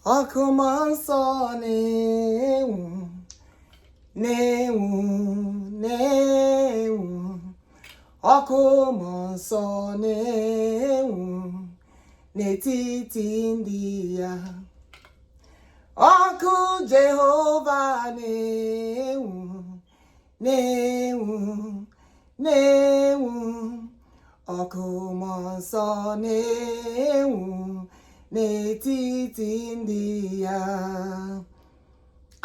Okumanso newu, newu. Okumanso newu, n'etiti ndị ya. Ọkụ Jehova newu. Ọkụ mmụọ nsọ newu n'etiti ndị ya.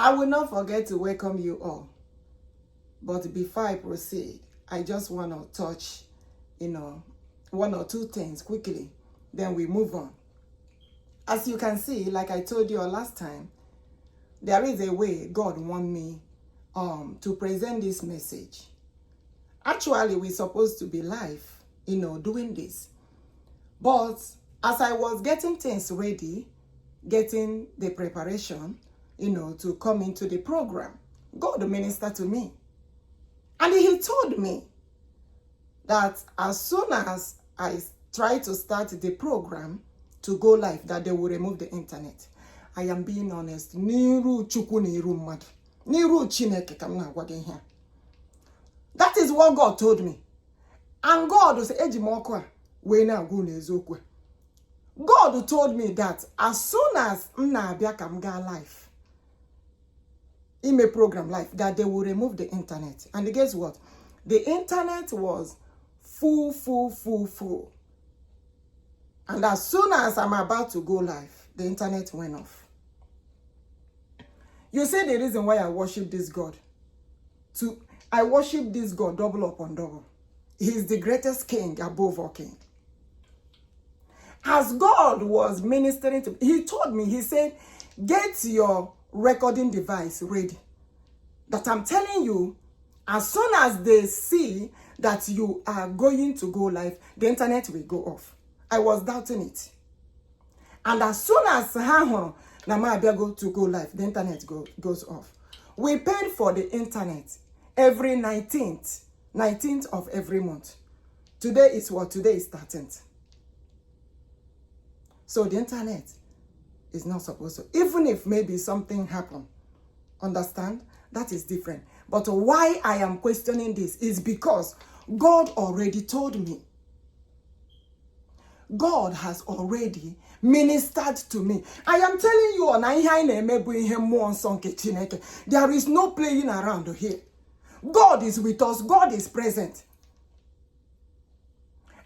I will not forget to welcome you all. But before I proceed, I just want to touch, one or two things quickly. Then we move on. As you can see, like I told you last time, there is a way God wants me to present this message. Actually, we're supposed to be live, doing this. But as I was getting things ready, getting the preparation, to come into the program, God ministered to me. And he told me that as soon as I try to start the program to go live, that they will remove the internet. I am being honest. Niru chukwu niru mmadu. Niru chineke ka m na-agwa gị ihe. That is what God told me. And God was eji m ọkụ a wee na-agwa unu eziokwu. God told me that as soon as m na-abịa ka m gaa live, in a program live, that they will remove the internet. And guess what? The internet was full. And as soon as I'm about to go live, the internet went off. You see the reason why I worship this God. I worship this God double upon double. He's the greatest king above all king. As God was ministering to me, he told me, he said, get your recording device ready. That I'm telling you, as soon as they see that you are going to go live, the internet will go off. I was doubting it. And as soon as Namabia go to go live, the internet goes off. We paid for the internet every 19th of every month. Today is what? Today is 13th. So the internet is not supposed to. Even if maybe something happened, understand? That is different. But why I am questioning this is because God already told me. God has already ministered to me. I am telling you, there is no playing around here. God is with us. God is present.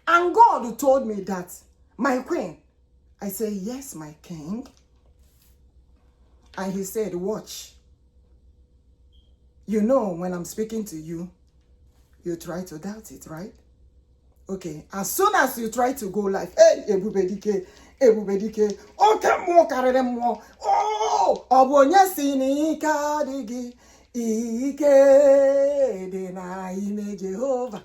And God told me that, my queen. I say, yes, my king. And he said, watch. When I'm speaking to you, you try to doubt it, right? Okay, as soon as you try to go live, hey, EBUBEDIKE, okay, more carry them more. Oh, obonya sini kadigi, ike de na ime Jehovah.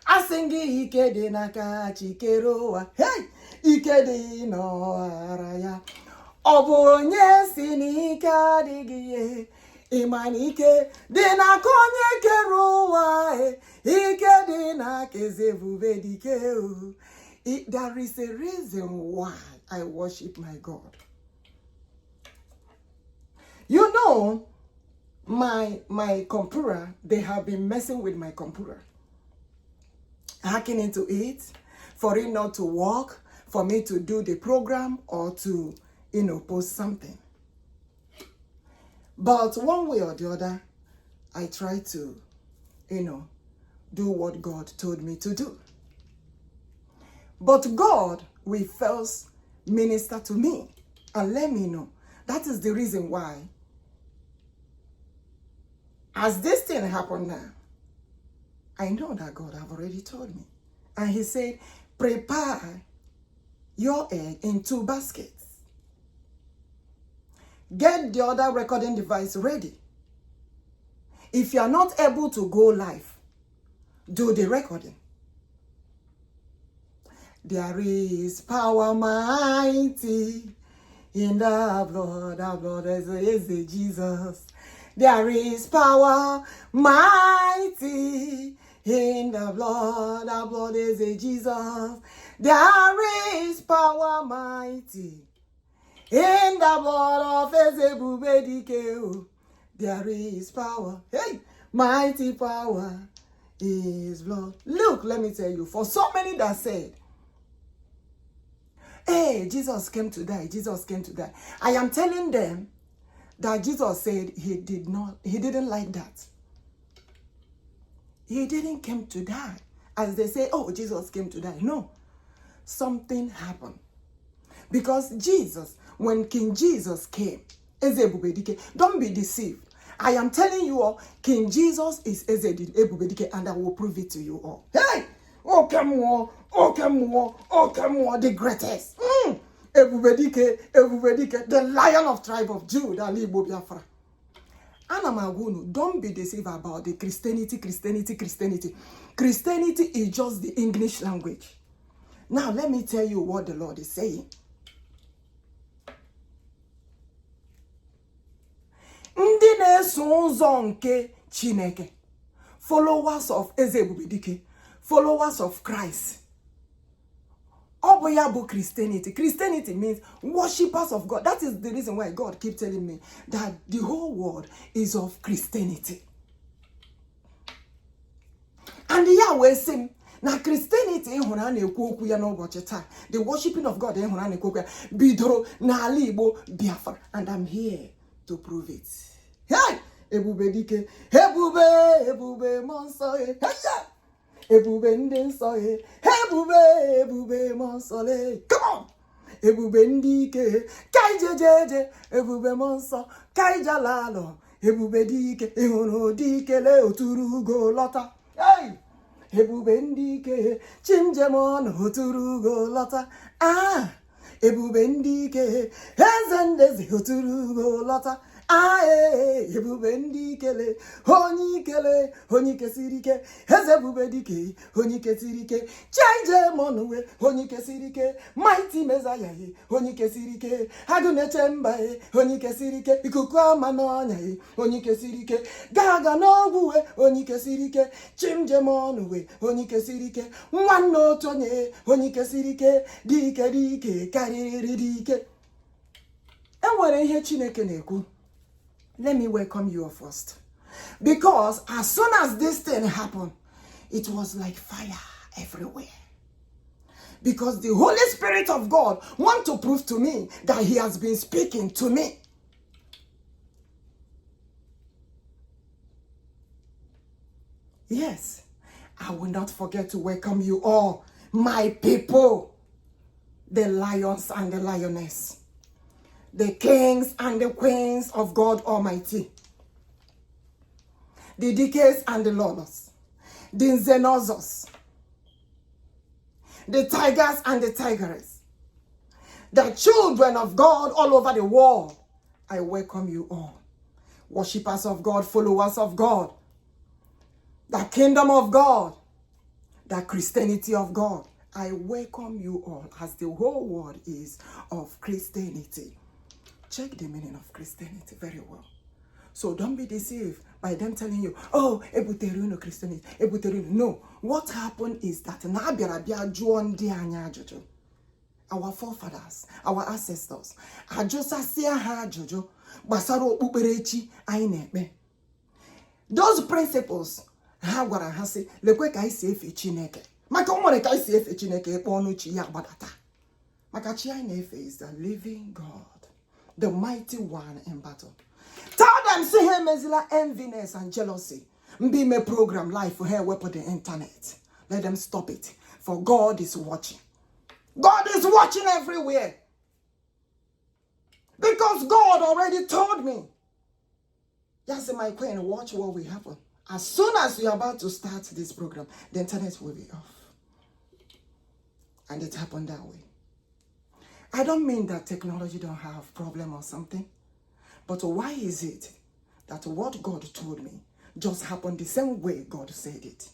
Asingi ike de na kachikeroa, hey, ike de no araya. Obonya sini kadigi, imanike de na konye keroa, ike de na kezebubedike. There is a reason why I worship my God. My computer, they have been messing with my computer. Hacking into it, for it not to work, for me to do the program or to, post something. But one way or the other, I try to, do what God told me to do. But God will first minister to me and let me know. That is the reason why, as this thing happened now, I know that God have already told me. And he said, prepare your egg in 2 baskets. Get the other recording device ready. If you are not able to go live, do the recording. There is power mighty in the blood is Jesus. There is power mighty in the blood is Jesus. There is power mighty In the blood of EBUBEDIKE, there is power. Hey, mighty power is blood. Look, let me tell you, for so many that said, hey, Jesus came to die, Jesus came to die. I am telling them that Jesus said he didn't like that. He didn't come to die. As they say, oh, Jesus came to die. No, something happened. Because Jesus, when King Jesus came, EBUBEDIKE, don't be deceived. I am telling you all, King Jesus is EBUBEDIKE, and I will prove it to you all. Hey! Oh, come on, oh, come on, oh, come on, the greatest. EBUBEDIKE, the Lion of tribe of Judah, IGBO-BIAFRANS. Anamagunu, don't be deceived about the Christianity. Christianity is just the English language. Now, let me tell you what the Lord is saying. Ndị na-eso ụzọ nke Chineke, followers of EBUBEDIKE, followers of Christ. Oboyabu Christianity. Christianity means worshippers of God. That is the reason why God keeps telling me that the whole world is of Christianity. And Yahweh saying, na Christianity the worshiping of God bidoro n'ala Igbo Biafra, and I'm here to prove it. Hey, EBUBEDIKE, ebube monso, hey, ebube ndị nsọ, ebube monso, come on. Ebube ndị ike, kai jejeje, ebube monso, kai jalalo, EBUBEDIKE, ịhụrụ dike le oturu ugo lọta. Hey, ebube ndị ike, chimjemon oturu ugo lọta. Ah, ebube ndị ike, eze ndezi oturu ugo lọta. Ebube ndị ikele, onye kesiri ike, EBUBEDIKE, onye kesiri ike, chaije monwe, onye kesiri ike, mighty Messiah, onye kesiri ike, Aguneche mba, onye kesiri ike, ikuku ama n'ọnya, onye kesiri ike, gaga n'ogwu, onye kesiri ike, chimje monwe, onye kesiri ike, nwanne otu onye kesiri ike, dike karịrị dike. Enwere ihe Chineke na-ekwu. Let me welcome you first. Because as soon as this thing happened, it was like fire everywhere. Because the Holy Spirit of God wants to prove to me that he has been speaking to me. Yes, I will not forget to welcome you all, my people, the lions and the lioness, the kings and the queens of God Almighty, the deacons and the lords, the zenozos, the tigers and the tigeresses, the children of God all over the world. I welcome you all. Worshippers of God, followers of God, the kingdom of God, the Christianity of God. I welcome you all, as the whole world is of Christianity. Check the meaning of Christianity very well. So don't be deceived by them telling you, oh, ebuterino Christianity, ebuterino. No. What happened is that our forefathers, our ancestors, those principles, is the living God, the mighty one in battle. Tell them, see him as enviness and jealousy. Be my program live for her weapon the internet. Let them stop it. For God is watching. God is watching everywhere. Because God already told me. Yes, my queen, watch what will happen. As soon as we are about to start this program, the internet will be off. And it happened that way. I don't mean that technology don't have problem or something. But why is it that what God told me just happened the same way God said it?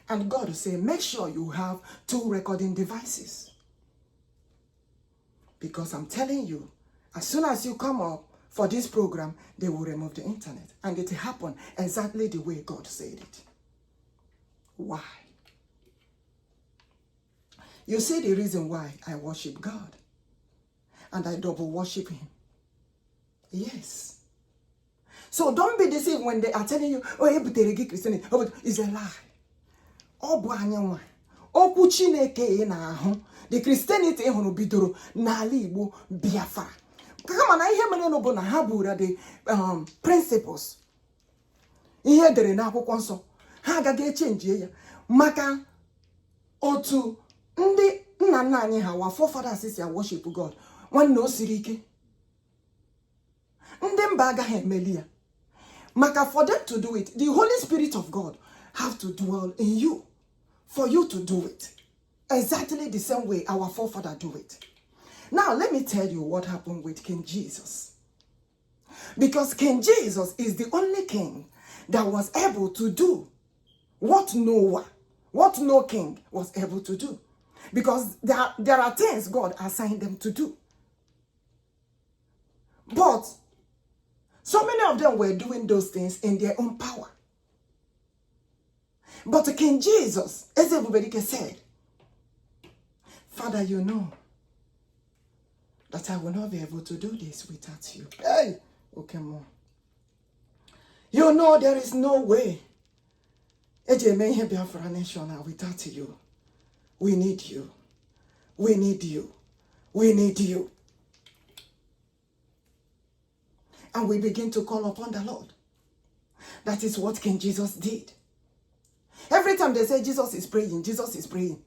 And God said, make sure you have 2 recording devices. Because I'm telling you, as soon as you come up for this program, they will remove the internet. And it happened exactly the way God said it. Why? You see the reason why I worship God. and I double worship him. Yes. So don't be deceived when they are telling you, oh, ebuteregi Christianity. Oh, it's a lie. Oh, boy, okwu Chineke na ahụ. The Christianity hụrụ bidoro n'ala Igbo Biafra. Kama na ihe mere no na ha buru the principles. Ihe dere na akwụkwọ nsọ. Ha agaghị echange ya. Maka otu ndị nna nna anyị ha our forefathers si worship God. Nwanne o siri ike. Ndị mba agaghị emeli ya. Maka for them to do it, the Holy Spirit of God have to dwell in you. For you to do it. Exactly the same way our forefathers do it. Now, let me tell you what happened with King Jesus. Because King Jesus is the only king that was able to do what no king was able to do. Because there are things God assigned them to do. But so many of them were doing those things in their own power. But King Jesus, as EBUBEDIKE said, Father, you know that I will not be able to do this without you. Hey, okay, more. You know there is no way Biafra nation without you. We need you. We need you. We need you. And we begin to call upon the Lord. That is what King Jesus did. Every time they say Jesus is praying, Jesus is praying.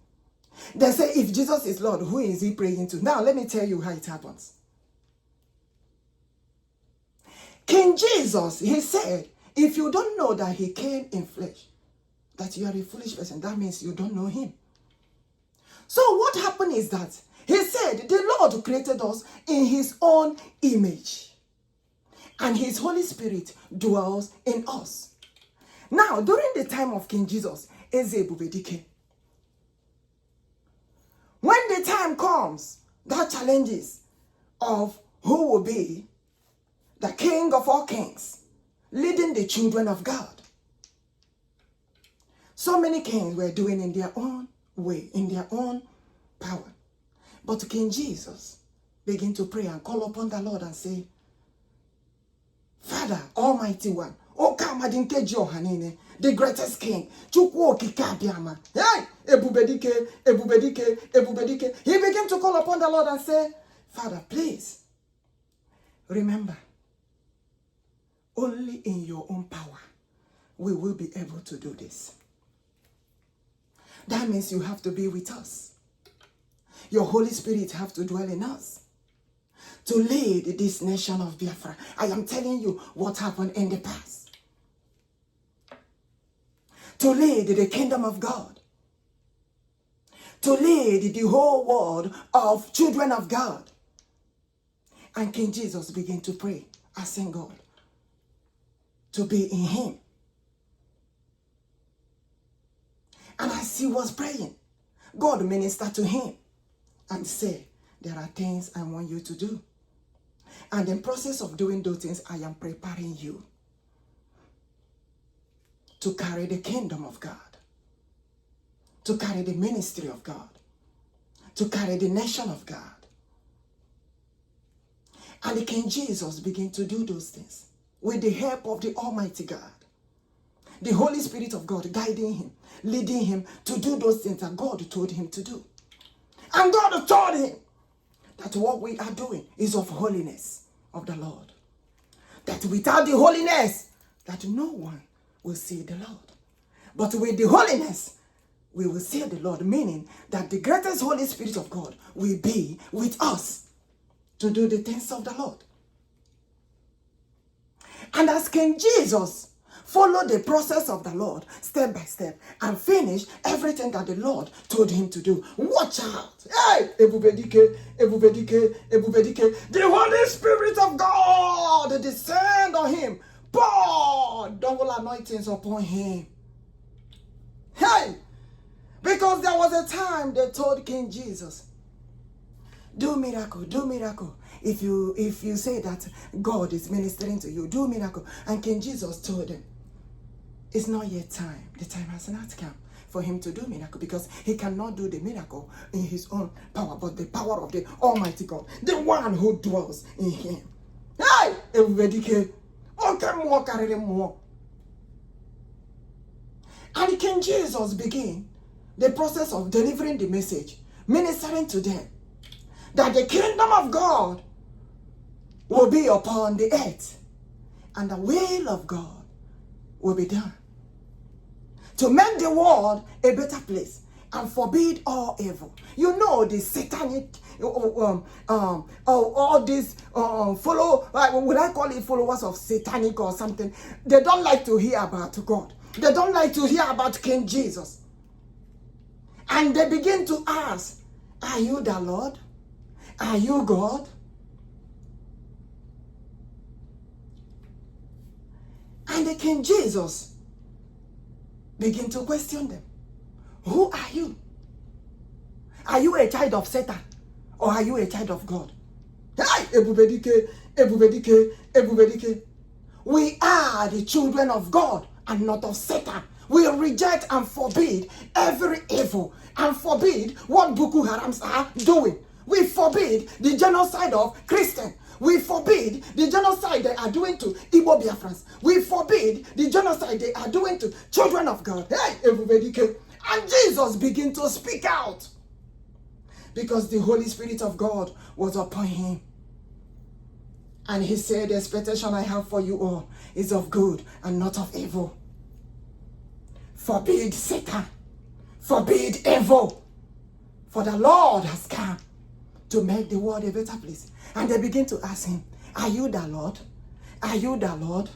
They say if Jesus is Lord, who is he praying to? Now let me tell you how it happens. King Jesus, he said, if you don't know that he came in flesh, that you are a foolish person, that means you don't know him. So what happened is that he said the Lord created us in his own image. And his Holy Spirit dwells in us. Now, during the time of King Jesus, EBUBEDIKE, when the time comes, that challenges of who will be the king of all kings, leading the children of God. So many kings were doing in their own way, in their own power. But King Jesus began to pray and call upon the Lord and say, Father, Almighty One, OHAMADIKE, the greatest king, CHUKWUOKIKEABIAMA. Hey, EBUBEDIKE, EBUBEDIKE, EBUBEDIKE. He began to call upon the Lord and say, Father, please, remember, only in your own power we will be able to do this. That means you have to be with us. Your Holy Spirit have to dwell in us to lead this nation of Biafra. I am telling you what happened in the past. To lead the kingdom of God. To lead the whole world of children of God. And King Jesus began to pray, asking God to be in him. And as he was praying, God ministered to him and said, there are things I want you to do. And in the process of doing those things, I am preparing you to carry the kingdom of God, to carry the ministry of God, to carry the nation of God. And the King Jesus began to do those things with the help of the Almighty God. The Holy Spirit of God guiding him, leading him to do those things that God told him to do. And God told him that what we are doing is of holiness of the Lord. That without the holiness, that no one will see the Lord. But with the holiness, we will see the Lord. Meaning that the greatest Holy Spirit of God will be with us to do the things of the Lord. And as King Jesus followed the process of the Lord step by step and finish everything that the Lord told him to do. Watch out. Hey, EBUBEDIKE, EBUBEDIKE, EBUBEDIKE. The Holy Spirit of God descend on him. Pour double anointings upon him. Hey, because there was a time they told King Jesus, do miracle, do miracle. If you say that God is ministering to you, do miracle. And King Jesus told them, it's not yet time. The time has not come for him to do miracle, because he cannot do the miracle in his own power, but the power of the Almighty God, the one who dwells in him. Hey, EBUBEDIKE, okay, more carry more. And King Jesus began the process of delivering the message, ministering to them that the kingdom of God will be upon the earth, and the will of God will be done to make the world a better place and forbid all evil. You know, the satanic, all these follow, would I call it followers of satanic or something? They don't like to hear about God. They don't like to hear about King Jesus. And they begin to ask, are you the Lord? Are you God? And the King Jesus begin to question them. Who are you? Are you a child of Satan? Or are you a child of God? Hey, EBUBEDIKE, EBUBEDIKE, EBUBEDIKE. We are the children of God and not of Satan. We reject and forbid every evil and forbid what Boko Harams are doing. We forbid the genocide of Christians. We forbid the genocide they are doing to IGBO-BIAFRANS. We forbid the genocide they are doing to children of God. Hey, EBUBEDIKE. And Jesus began to speak out, because the Holy Spirit of God was upon him. And he said, the expectation I have for you all is of good and not of evil. Forbid Satan. Forbid evil. For the Lord has come to make the world a better place. And they begin to ask him, are you the Lord? Are you the Lord?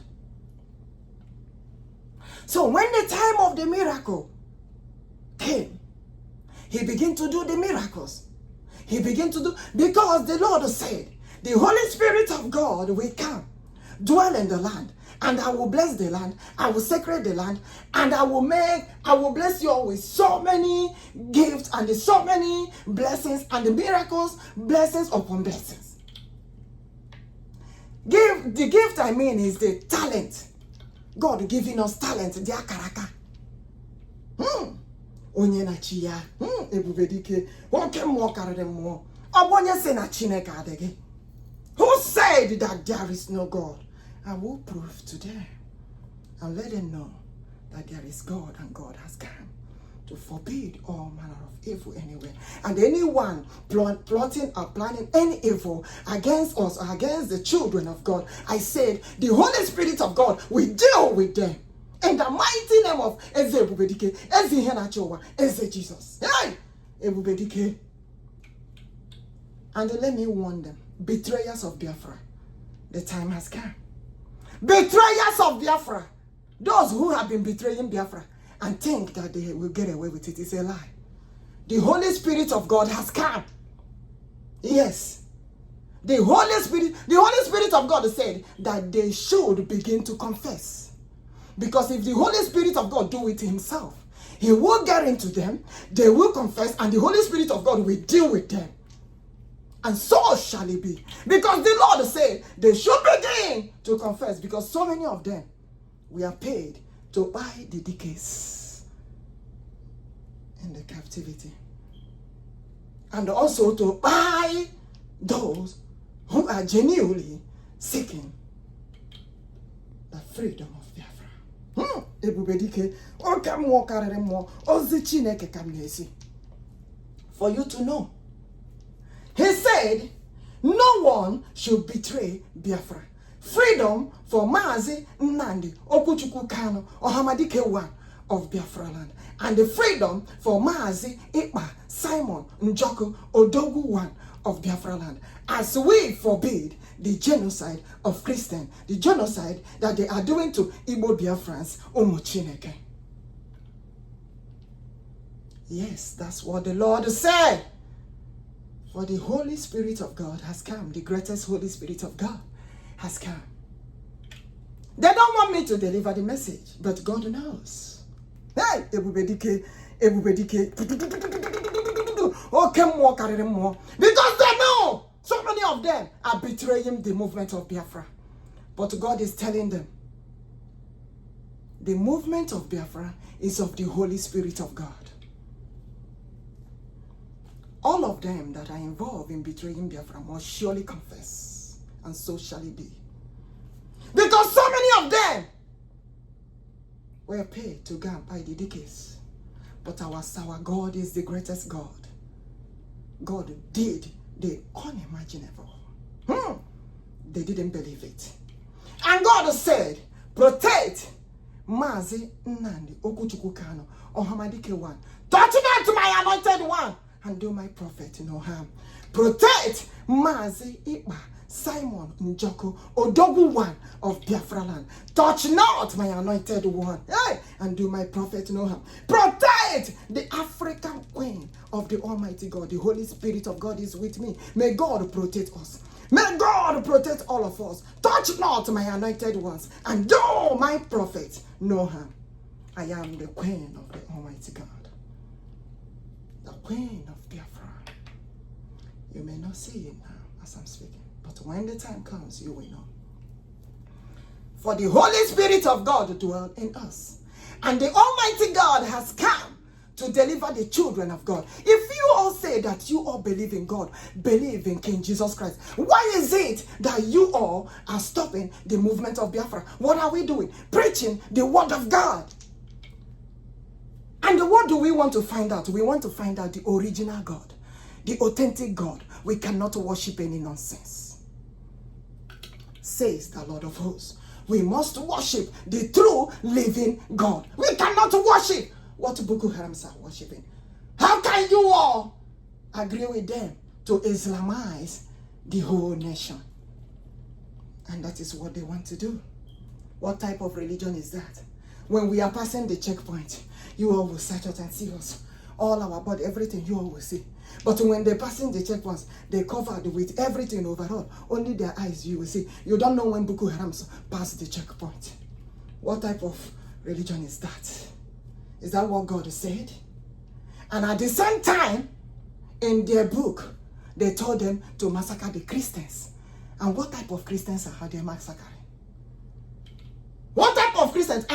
So when the time of the miracle came, he began to do the miracles. He began to do, because the Lord said, the Holy Spirit of God will come, dwell in the land, and I will bless the land, I will sacred the land, and I will bless you all with so many gifts and so many blessings and the miracles, blessings upon blessings. The gift I mean is the talent. God giving us talent, their character. Onye na chi ya, EBUBEDIKE, oke mmụọ karịrị mmụọ. Ọ bụ onye sị na Chineke adịghị. Who said that there is no God? I will prove to them and let them know that there is God, and God has come to forbid all manner of evil anywhere. And anyone plotting or planning any evil against us or against the children of God, I said the Holy Spirit of God will deal with them. In the mighty name of EBUBEDIKE, Eze Jesus. Hey! EBUBEDIKE. And let me warn them, betrayers of Biafra, the time has come. Betrayers of Biafra, those who have been betraying Biafra and think that they will get away with it, is a lie. The Holy Spirit of God has come. Yes. The Holy Spirit of God said that they should begin to confess. Because if the Holy Spirit of God do it himself, he will get into them, they will confess, and the Holy Spirit of God will deal with them. And so shall it be. Because the Lord said they should begin to confess, because so many of them we are paid to buy the decays in the captivity. And also to buy those who are genuinely seeking the freedom of Biafra. EBUBEDIKE, for you to know. He said, no one should betray Biafra. Freedom for MAZI, NNAMDI, KANU, OHAMADIKE 1 of Biafra Land. And the freedom for MAZI, EKPA, Simon, NJOKU, ODOGWU 1 of Biafra Land. As we forbid the genocide of Christians, the genocide that they are doing to IGBO-BIAFRANS, Chineke. Yes, that's what the Lord said. For the Holy Spirit of God has come. The greatest Holy Spirit of God has come. They don't want me to deliver the message, but God knows. Hey, EBUBEDIKE, EBUBEDIKE. Okay, more, carry them more. Because they know so many of them are betraying the movement of Biafra. But God is telling them the movement of Biafra is of the Holy Spirit of God. All of them that are involved in betraying Biafra must surely confess, and so shall it be. Because so many of them were paid to go and buy the decades. But our God is the greatest God. God did the unimaginable. They didn't believe it. And God said, protect MAZI, NNAMDI, KANU, OHAMADIKE 1. Touch not to my anointed one, and do my prophet no harm. Protect MAZI, IGBO, Simon, NJOKU, ODOGWU 1 of Biafra Land. Touch not my anointed one, and do my prophet no harm. Protect the African queen of the Almighty God. The Holy Spirit of God is with me. May God protect us. May God protect all of us. Touch not my anointed ones, and do my prophet no harm. I am the queen of the Almighty God. The queen of Biafra. You may not see it now as I'm speaking, but when the time comes, you will know. For the Holy Spirit of God dwells in us, and the Almighty God has come to deliver the children of God. If you all say that you all believe in God, believe in King Jesus Christ, why is it that you all are stopping the movement of Biafra? What are we doing? Preaching the word of God. And what do we want to find out? We want to find out the original God, the authentic God. We cannot worship any nonsense. Says the Lord of hosts. We must worship the true living God. We cannot worship what BOKOHARAMs are worshiping. How can you all agree with them to Islamize the whole nation? And that is what they want to do. What type of religion is that? When we are passing the checkpoint, you all will search out and see us. All our body, everything you all will see. But when they're passing the checkpoints, they covered with everything overall. Only their eyes you will see. You don't know when BOKOHARAMs pass the checkpoint. What type of religion is that? Is that what God said? And at the same time, in their book, they told them to massacre the Christians. And what type of Christians are they massacring? What type of Christians?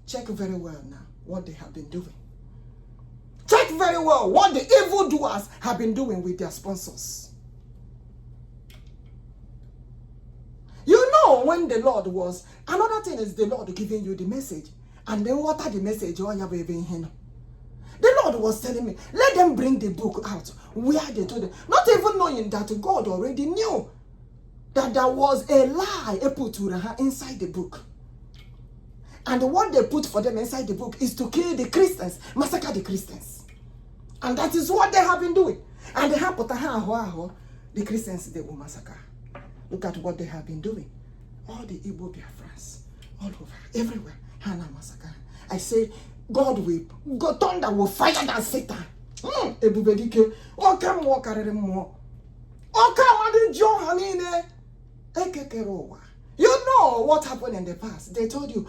Check very well now what they have been doing. Check very well what the evildoers have been doing with their sponsors. You know when the Lord was, another thing is the Lord giving you the message. And then what are the message? The Lord was telling me, let them bring the book out where they told them. Not even knowing that God already knew that there was a lie inside the book. And what they put for them inside the book is to kill the Christians, massacre the Christians. And that is what they have been doing. And they have put the Christians they will massacre. Look at what they have been doing. All the EBUBEDIKE all over, everywhere. Massacre. I say, God will, God thunder will fire than Satan. EBUBEDIKE. You know what happened in the past. They told you,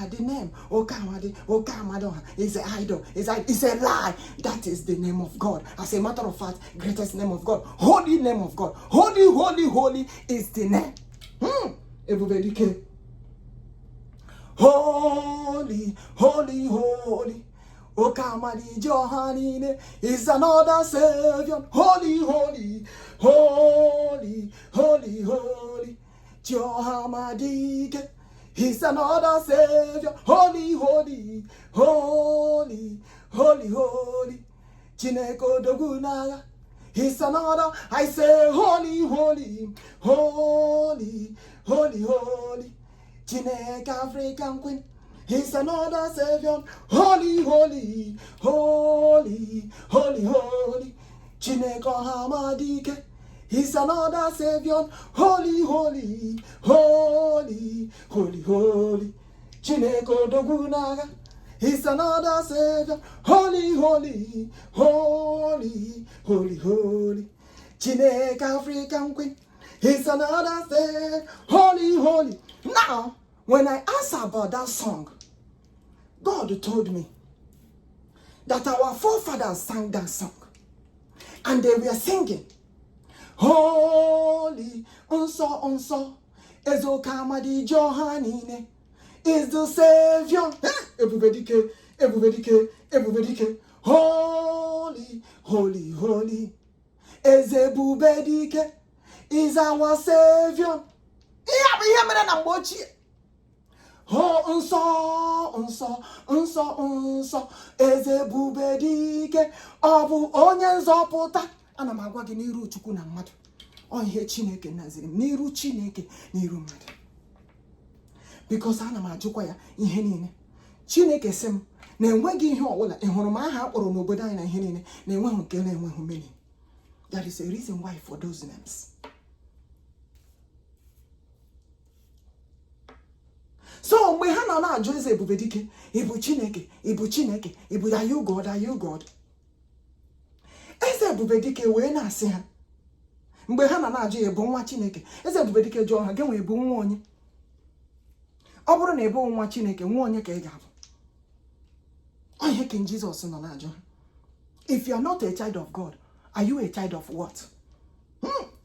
the name AMADIOHA is an idol. It's a lie. That is the name of God. As a matter of fact, greatest name of God. Holy name of God. Holy, holy, holy is the name. EBUBEDIKE. Holy, holy, holy. AMADIOHA is another Savior. Holy, holy, holy, holy, holy. JIHADIST is another Savior. Holy, holy, holy, holy, holy. ODOGWU is another. I say holy, holy, holy, holy, holy. African Queen is another Savior. Holy, holy, holy, holy, holy. OHAMADIKE is another Savior. Holy, holy, holy, holy, holy. ODOGWU is another Savior. Holy, holy, holy, holy, holy. African Queen is another Savior. Holy, holy. Now, when I asked about that song, God told me that our forefathers sang that song. And they were singing, Holy, unso, unso, ezokamadi johanine, is the Savior. EBUBEDIKE, EBUBEDIKE, EBUBEDIKE. Holy, holy, holy. EBUBEDIKE is our Savior. Oh, nsọ EBUBEDIKE ọbụ onye nzọpụta. Ana m agwa gị n'iru Chukwu na mmadụ. Ọ ihe Chineke naziri m n'iru Chineke n'iru mmadụ. Because ana m ajụkwa ya ihe niile. Chineke sị m na enweghị ihe ọbụla ị hụrụ m aha akpọrọ n'obodo anyị na ihe niile na enweghị nke na-enweghị meaning. There is a reason why for those names. So mgbe ha nọ na-ajụ eze EBUBEDIKE, ịbụ Chineke, ịbụ Chineke, ịbụ are you God, are you God? Eze EBUBEDIKE wee na-asị ha mgbe ha na-ajụ ya, ịbụ nwa Chineke. Eze EBUBEDIKE jụọ ha, gị nwe ịbụ nwa onye? Ọ bụrụ na ịbụ nwa Chineke, nwa onye ka ị ga-abụ? Ọ ihe King Jesus nọ na-ajụ ha. If you are not a child of God, are you a child of what?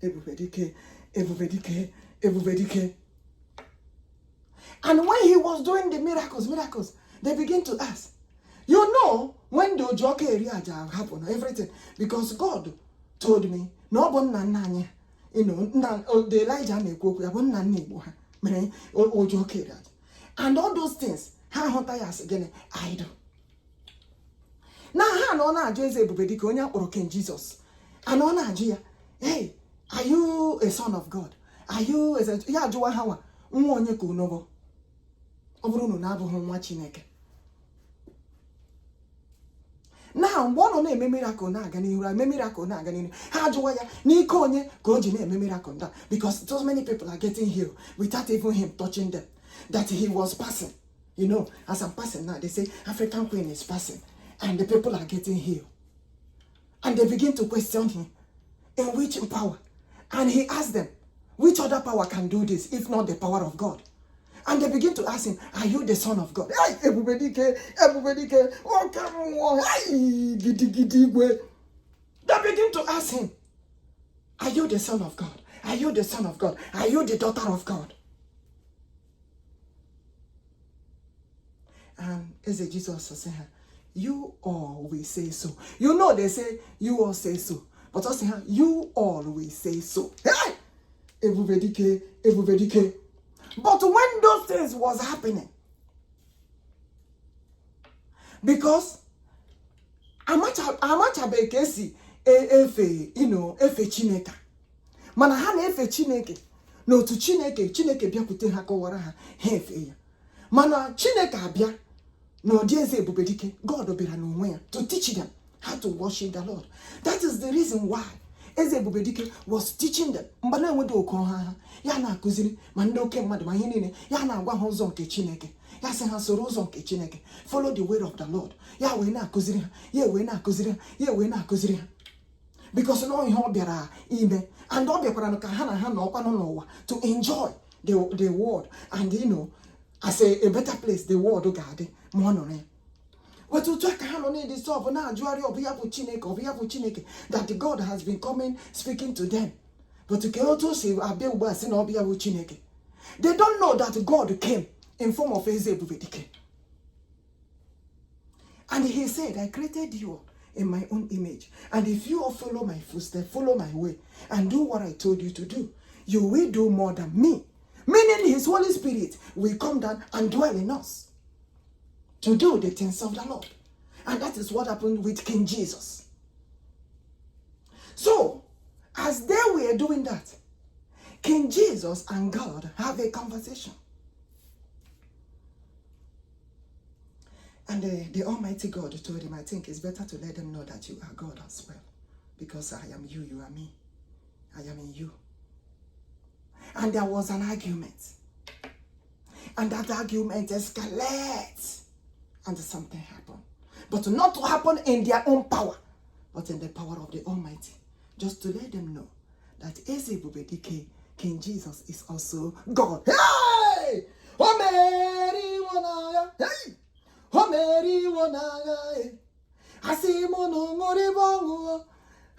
EBUBEDIKE, EBUBEDIKE, EBUBEDIKE. And when he was doing the miracles, they begin to ask, you know, when the Ojoke area happened, everything, because God told me, no bon nanya, you know, the Elijah and Ojoke, and all those things, how us again, idol. Now, how no Jose EBUBEDIKE or King Jesus, and on Nigeria, hey, are you a son of God? Are you a Yajuahawa? Unwonyeku nobo. Obruno nabo nwa Chineke. Now, one on a miracle na gani, a miracle na gani. How do I Niko onye go jine miracle that? Because so many people are getting healed without even him touching them. That he was passing. You know, as I'm passing now, they say African Queen is passing, and the people are getting healed. And they begin to question him, in which power? And he asked them, which other power can do this, if not the power of God? And they begin to ask him, are you the son of God? Hey, EBUBEDIKE, EBUBEDIKE, oh, come on, hey, gidi. They begin to ask him, are you the son of God? Are you the son of God? Are you the daughter of God? And as Jesus said, you all will say so. You know they say, you all say so. But I say, you all will say so. Hey! EBUBEDIKE, EBUBEDIKE. But when those things was happening, because amacha bekesi efe, you know, efe Chineke. Mana ha na efe Chineke. No to Chineke biakute ha kọwara ha efe ya. Mana Chineke abia no eze EBUBEDIKE, God obira n'onwe ya to teach them how to worship the Lord. That is the reason why eze EBUBEDIKE was teaching them. Mbana enwedo okoha ya na akuziri ma ndị oke mmadụ ma ihe niile ya na agwa ha ụzọ nke Chineke. Ya sị ha soro ụzọ nke Chineke. Follow the way of the Lord. Ya wee na akuziri ha, ya wee na akuziri ha, ya wee na akuziri ha. Because no ihe ọ bịara ime, and ọ bịakwara ka ha na ha na ọkwa n'ụwa to enjoy the world, and you know, as a better place the world ga-adị ma ọ nọ ya. But to check how many dissolve now, Juari of Chineke, that God has been coming speaking to them. But to also say, Chineke. They don't know that God came in form of EBUBEDIKE. And he said, I created you in my own image. And if you all follow my footsteps, follow my way, and do what I told you to do, you will do more than me. Meaning his Holy Spirit will come down and dwell in us to do the things of the Lord. And that is what happened with King Jesus. So, as they were doing that, King Jesus and God have a conversation. And the Almighty God told him, I think it's better to let them know that you are God as well. Because I am you, you are me. I am in you. And there was an argument. And that argument escalates. And something happened. But not to happen in their own power, but in the power of the Almighty. Just to let them know that as EBUBEDIKE, King Jesus is also God. Hey! Oh, Mary, Wanaga! Hey! Oh, Mary, Wanaga! Asimono Moribongo!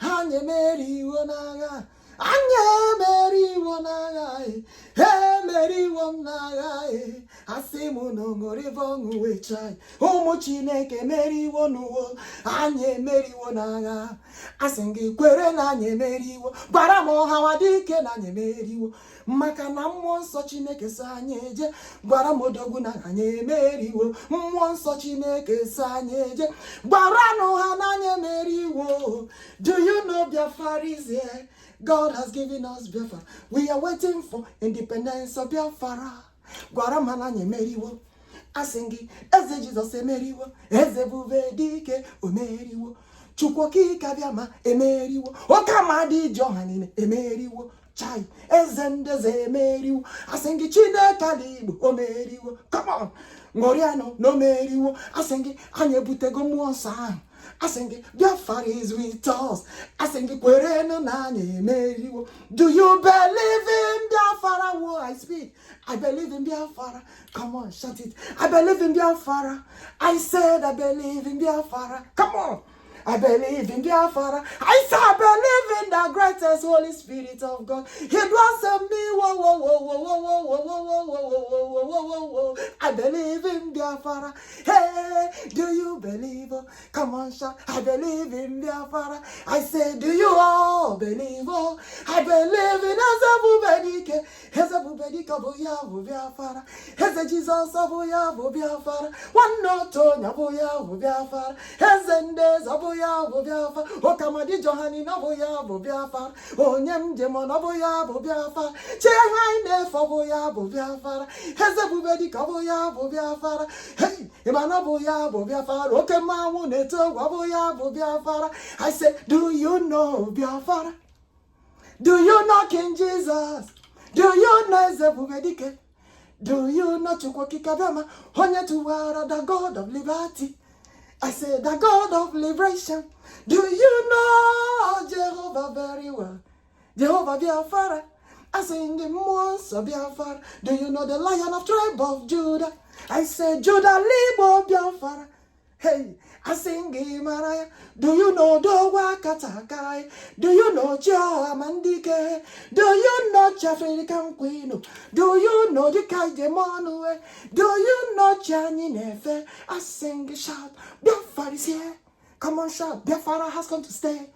Hanya Mary, Wanaga! Anya Mary, Wanaga! Hey, Mary, Wanaga! Asimu no ngorivo nguwechai. Umu Chineke meriwo nuwo. Anye meriwo naga. Asingi kwere na anye meriwo. Gwaramo hawadike na anye meriwo. Maka na mmụọ nsọ Chineke so anyị eje. Gwaramo odogwu na anye meriwo. Mmụọ nsọ Chineke so anyị eje. Gwarano ha na anye meriwo. Do you know Biafra is here? God has given us Biafra. We are waiting for independence of Biafra. Gwarama na anye meriwo. Asingi eze Jesus emeriwo. Eze EBUBEDIKE omeriwo. Chukwuokikeabiama emeriwo. OHAMADIOHA emeriwo. Chai ezendeze emeriwo. Asingi Chineke Igbo omeriwo. Come on. Ngoriano no meriwo. Asingi anye butego mmụọ nsọ ahụ. Asingi Biafra is with us. Asingi kwereno na anye emeriwo. Do you believe in Biafra? Oh, I speak. I believe in Biafra. Come on, shout it. I believe in Biafra. I said I believe in Biafra. Come on. I believe in Biafra. I say I believe in the greatest Holy Spirit of God. He dwells in me. Whoa, whoa, whoa, whoa, whoa, whoa, whoa, whoa, whoa, whoa, whoa, whoa, whoa. I believe in Biafra. Hey, do you believe? Come on, shout. I believe in Biafra. I say, do you all believe? I believe in EBUBEDIKE. EBUBEDIKE of Biafra. Jesus of Biafra. One note on Biafra. Days of Biafra, OHAMADIOHA no Biafra, NNAMDI no Biafra, JIHADIST for Biafra, EBUBEDIKE of Biafra, hey, Emano Biafra, Okema Neto Biafra. I say, do you know Biafra? Do you know King Jesus? Do you know EBUBEDIKE? Do you know Chukwuokikeabiama? Onye tuwara the God of liberty. I say the God of liberation. Do you know Jehovah very well? Jehovah Biafra. I sing the most of Biafra. Do you know the Lion of tribe of Judah? I say Judah Libo Biafra. Hey, I sing Maraya. Do you know Dowakatakai? Do you know Joamandike? Do you know Chafrican Queen? Do you know the Kaidemonue? Do you know Chani Nefe? I sing, shout, Biafra is here. Come on, shout, Biafra has come to stay.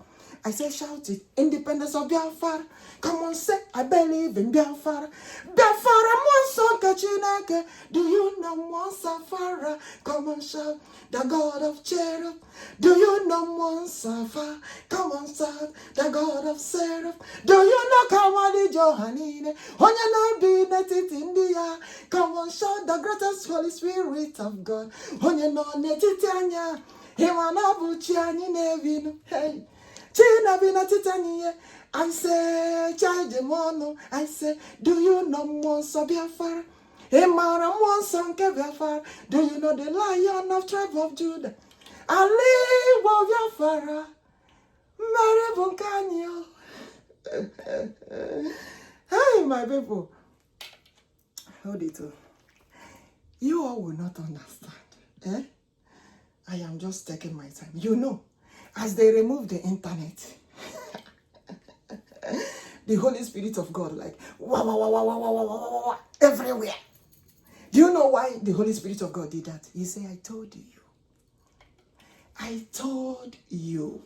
I say, shout it, independence of Biafra. Come on, say, I believe in Biafra. Biafra, Monson Kachineke. Do you know Monsafara? Come on, shout, the God of cherub. Do you know Monsafa? Come on, shout, the God of seraph. Do you know KANU? Onye be netit India. Come on, shout, the greatest Holy Spirit of God. Onye no netitanya. Hewana buchiani nevinu. Hey. I say, child demono. I say, do you know Monsa Biafra? Emara Monsa Biafra. Do you know the Lion of tribe of Judah? Ali Biafra. Mary Bunkanyo. Hey, my people. Hold it. You all will not understand. Eh? I am just taking my time. You know. As they remove the internet, the Holy Spirit of God, like, wah, wah, wah, wah, wah, wah, wah, wah, wah, wah, everywhere. Do you know why the Holy Spirit of God did that? He said, I told you. I told you.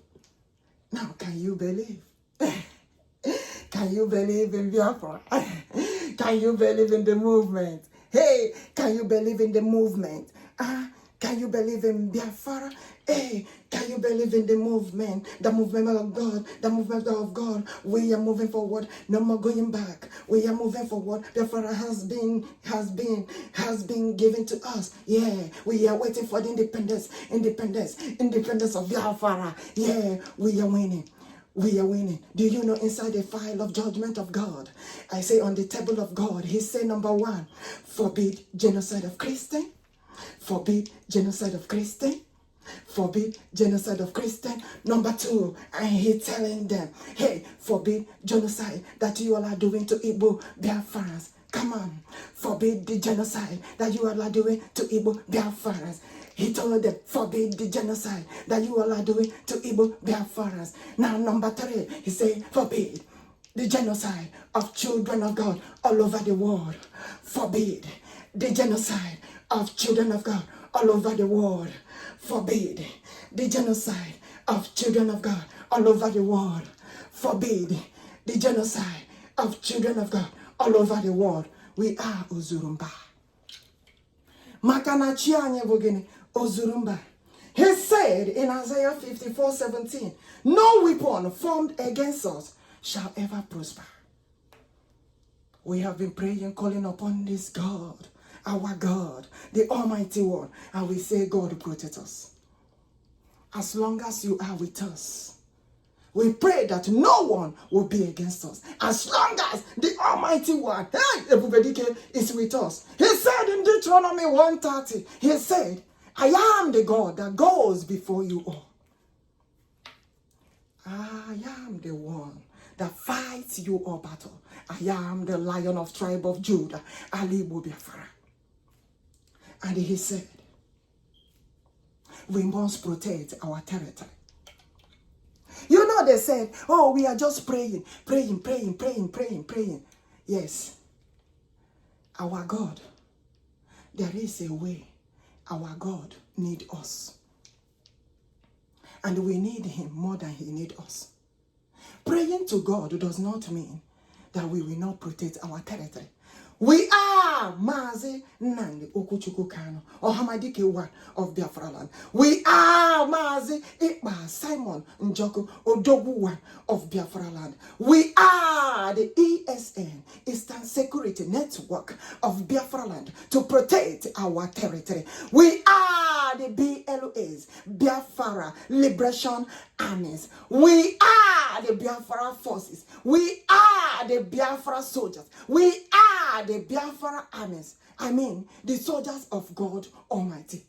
Now, can you believe? Can you believe in Biafra? Can you believe in the movement? Hey, can you believe in the movement? Can you believe in Biafra? Hey, can you believe in the movement of God, the movement of God? We are moving forward, no more going back. We are moving forward. Biafra has been given to us. Yeah, we are waiting for the independence of Biafra. Yeah, we are winning. We are winning. Do you know inside the file of judgment of God? I say on the table of God, he said number 1, forbid genocide of Christians. Forbid genocide of Christians. Forbid genocide of Christians. Number 2, and he telling them, hey, forbid genocide that you all are doing to EBUBEDIKE. Come on, forbid the genocide that you all are doing to EBUBEDIKE. He told them, forbid the genocide that you all are doing to EBUBEDIKE. Now, number 3, he said, forbid the genocide of children of God all over the world. Forbid the genocide of children of God all over the world. Forbid the genocide of children of God all over the world. Forbid the genocide of children of God all over the world. We are Ozurumba. Makana chianye bogini Ozurumba. He said in Isaiah 54:17, no weapon formed against us shall ever prosper. We have been praying, calling upon this God, our God, the Almighty One, and we say, God, protect us. As long as you are with us, we pray that no one will be against us. As long as the Almighty One, EBUBEDIKE, is with us. He said in Deuteronomy 1:30, he said, I am the God that goes before you all. I am the one that fights you all battle. I am the Lion of tribe of Judah, IGBO-BIAFRANS. And he said, we must protect our territory. You know, they said, oh, we are just praying. Yes. Our God, there is a way our God needs us. And we need him more than he needs us. Praying to God does not mean that we will not protect our territory. We are MAZI Nandi KANU OHAMADIKE 1 of Biafra Land. We are MAZI EKPA Simon NJOKU ODOGWU 1 of Biafra Land. We are the ESN, Eastern Security Network of Biafra Land, to protect our territory. We are the BLOAs, Biafra Liberation Armies. We are the Biafra Forces. We are the Biafra soldiers. We are the Biafra armies. I mean, the soldiers of God Almighty.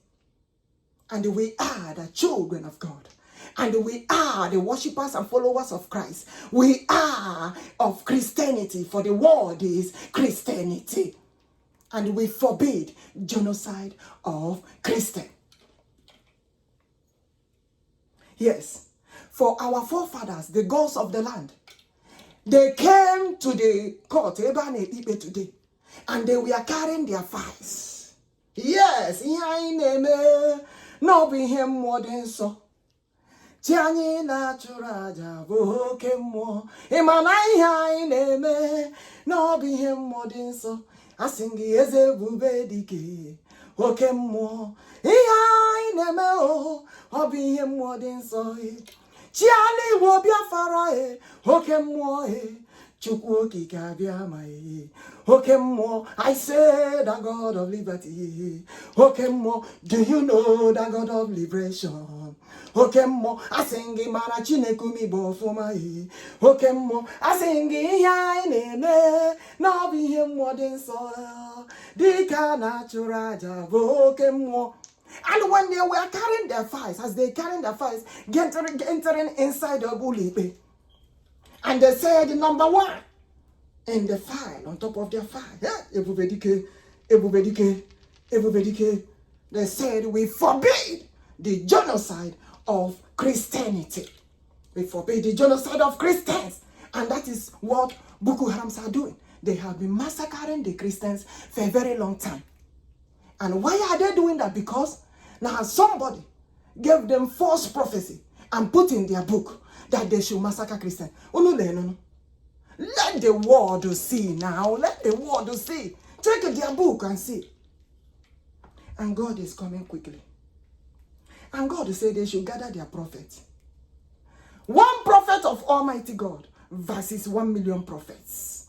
And we are the children of God. And we are the worshippers and followers of Christ. We are of Christianity, for the world is Christianity. And we forbid genocide of Christians. Yes, for our forefathers, the gods of the land, they came to the court today, and they were carrying their files. Yes, no be him more than so. Tiani naturaja boke mo. Imanai neme no be him more than so. Asingi EBUBEDIKE oke mo. Ihai neme o be him more than so. Chiali wo Biafra oke mo Chukwuokikeabiama oke mo. I say the God of liberty. Oke mo. Do you know the God of liberation? Oke mo. I sing mara chinekumi bofuma oke mo. I sing ya neme no be him more than so. Dika naturaja oke mo. And when they were carrying their files, as they carrying their files, entering inside the bulipe, and they said number 1 in the file, on top of their file, EBUBEDIKE, EBUBEDIKE, EBUBEDIKE, they said we forbid the genocide of Christianity. We forbid the genocide of Christians. And that is what BOKOHARAMs are doing. They have been massacring the Christians for a very long time. And why are they doing that? Because now somebody gave them false prophecy and put in their book that they should massacre Christians. Oh, no. Let the world see now. Let the world see. Check their book and see. And God is coming quickly. And God said they should gather their prophets. 1 prophet of Almighty God versus 1 million prophets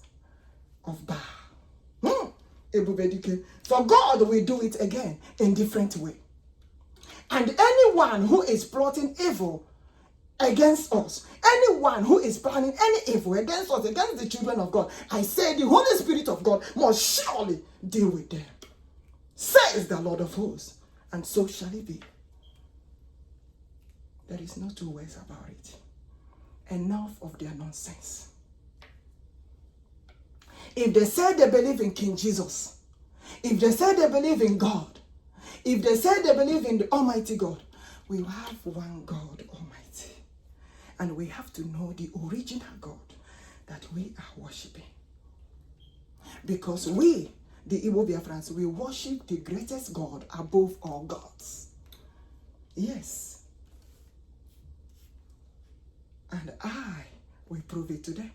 of Baal. EBUBEDIKE. For God will do it again in different way. And anyone who is plotting evil against us, anyone who is planning any evil against us, against the children of God, I say the Holy Spirit of God must surely deal with them, says the Lord of hosts. And so shall it be. There is no 2 ways about it. Enough of their nonsense. If they say they believe in King Jesus, if they say they believe in God, if they say they believe in the Almighty God, we have one God Almighty. And we have to know the original God that we are worshiping. Because we the IGBO-BIAFRANS, we worship the greatest God above all gods. Yes. And I will prove it to them.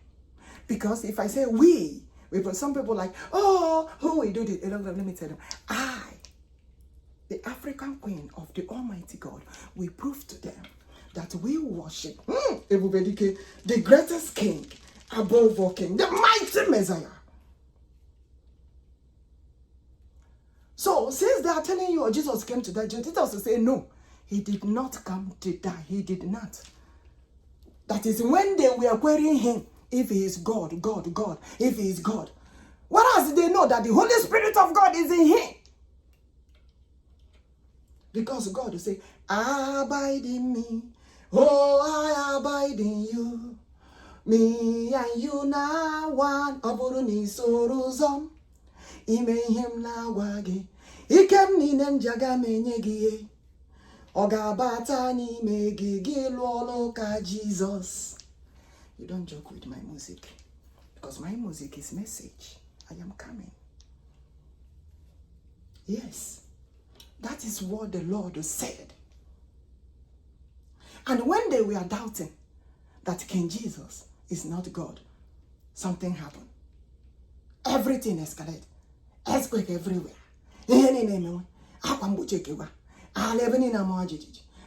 Because if I say we, some people like, oh, who will do this? Let me tell them, I, the African queen of the Almighty God, will prove to them that we worship EBUBEDIKE, the greatest king above all king, the mighty Messiah. So, since they are telling you, Jesus came to die, Jesus will say, no, he did not come to die. He did not. That is when they were querying him, if he is God, God, God, if he is God. Whereas they know that the Holy Spirit of God is in him. Because God will say, abide in me, oh, I abide in you. Me and you now one, oburuni soruzom. Ime him na wagi, ikem ni nemjaga menyegie. Ogabata ni megigi lolo ka Jesus. You don't joke with my music, because my music is message. I am coming. Yes, that is what the Lord said. And when they were doubting that King Jesus is not God, something happened. Everything escalated. Earthquake everywhere.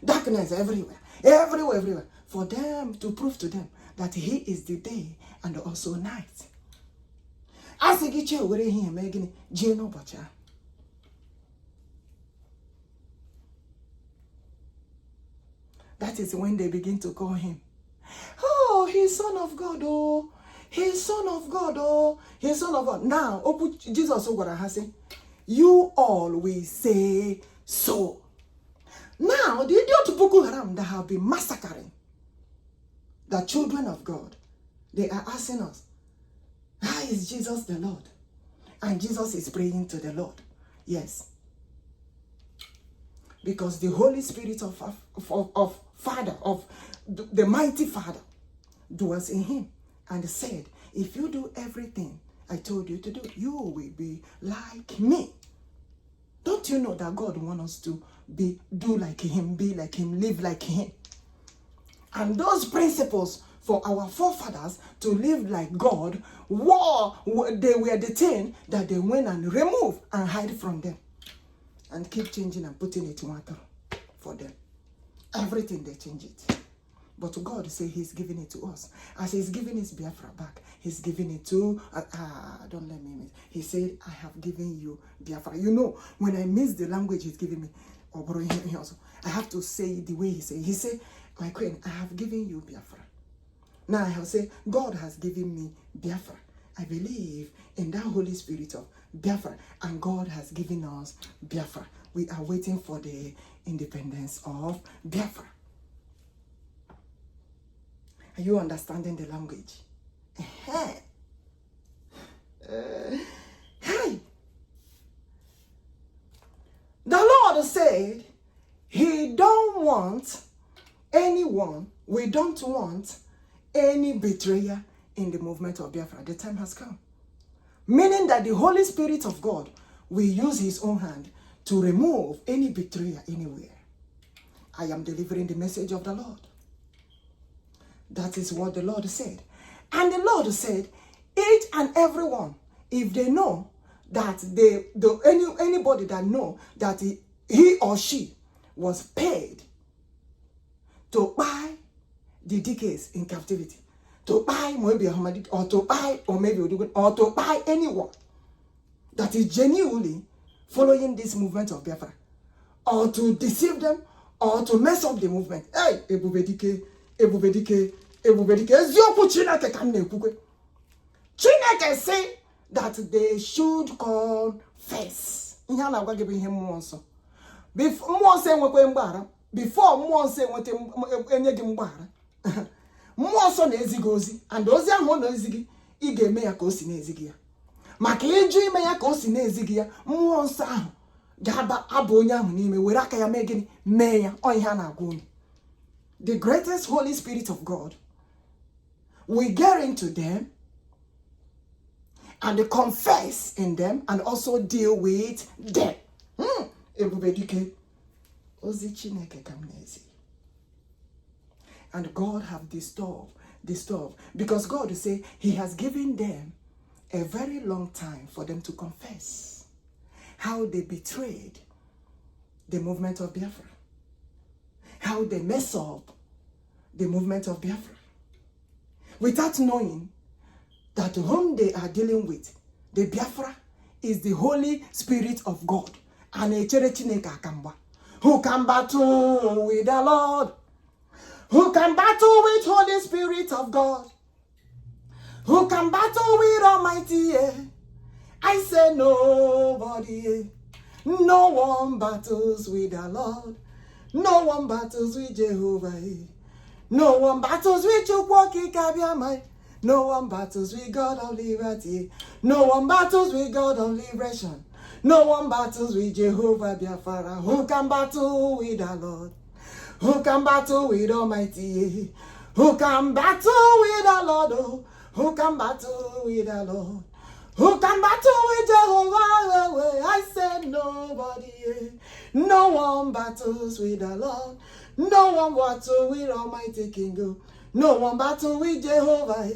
Darkness everywhere. Everywhere. For them to prove to them that he is the day and also night. As he gets over here, making Genobacha. That is when they begin to call him, oh, he's Son of God, oh, he's Son of God, oh, he's Son of God. Now, Jesus has said, you all will say so. Now, the idiot Boko Haram that have been massacring the children of God, they are asking us, how is Jesus the Lord? And Jesus is praying to the Lord. Yes. Because the Holy Spirit of Father, of the mighty Father, dwells in him and said, if you do everything I told you to do, you will be like me. Don't you know that God wants us to do like him, be like him, live like him? And those principles for our forefathers to live like God, they were the thing that they went and removed and hide from them. And keep changing and putting it in water for them. Everything they change it. But God says he's giving it to us. As he's giving his Biafra back, he's giving it to, don't let me miss. He said, I have given you Biafra. You know, when I miss the language he's giving me, I have to say it the way he said. He said, my queen, I have given you Biafra. Now I have said, God has given me Biafra. I believe in that Holy Spirit of Biafra, and God has given us Biafra. We are waiting for the independence of Biafra. Are you understanding the language? Hey. The Lord said he don't want anyone, we don't want any betrayer in the movement of Biafra. The time has come. Meaning that the Holy Spirit of God will use his own hand to remove any betrayer anywhere. I am delivering the message of the Lord. That is what the Lord said. And the Lord said, each and every one, if they know that anybody that know that he or she was paid to buy the decades in captivity, to buy maybe OHAMADIKE, or to buy, or maybe ODOGWU, or to buy anyone that is genuinely following this movement of Biafra, or to deceive them, or to mess up the movement. Hey, EBUBEDIKE, ezioku Chineke ka m na-ekwukwe. Chineke say that they should confess. Ihe a na-agwa gị bụ ihe mmụọ nsọ. Mmụọ nsọ enwekwe mgbaghara. Before mmụọ nsọ enye gị mgbaghara. Mmụọ nsọ na-ezi gị ozi, and ozi ahụ ọ na-ezi gị, ị ga-eme ya ka o si na-ezi gị ya. Maka ịjụ ime ya ka o si na-ezi gị ya, mmụọ nsọ ahụ ga-abụ onye ahụ n'ime, were aka ya mee gịnị? Mee ya. Ọ ihe a na-agwa unu. The greatest Holy Spirit of God will get into them and confess in them and also deal with them. EBUBEDIKE. Ozi Chineke kamnezi. And God have disturbed, because God say he has given them a very long time for them to confess how they betrayed the movement of Biafra, how they mess up the movement of Biafra, without knowing that whom they are dealing with, the Biafra, is the Holy Spirit of God, and a Chineke akamba, who can battle with the Lord, who can battle with Holy Spirit of God, who can battle with Almighty. I say nobody. No one battles with the Lord. No one battles with Jehovah. No one battles with Chukwuokikeabiam. No one battles with God of liberty. No one battles with God of liberation. No one battles with Jehovah Biafra. Who can battle with the Lord? Who can battle with Almighty? Who can battle with the Lord? Oh, who can battle with the Lord? Who can battle with Jehovah? I said nobody. No one battles with the Lord. No one battles with Almighty King. No one battles with Jehovah.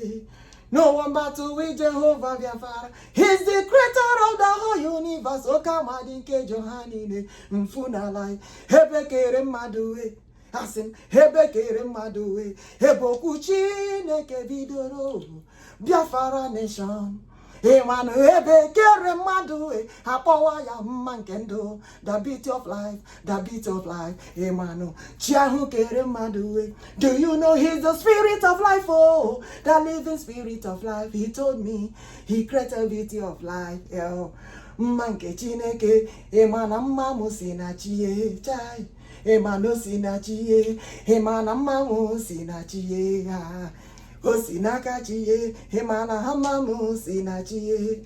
No one battle with Jehovah Biafra. He's the creator of the whole universe. OHAMADIKE Johanine Mfunalai Hebekere Madue. Asim Hebekere Madue. Heboku Chineke bidoro Biafra nation. Emanu Hebekere Madue. Apawaya Mankendo. The beat of life. The beat of life. Emanu Chiahukere Madue. Do you know he's the spirit of life? Oh, the living spirit of life. He told me he created the beauty of life. Manke Chineke. Emana mamu sinachiye. Chai. Emano sinachiye. Emana mamu sinachiye. Osinakachiye, Himana Hamamu Sinachiye,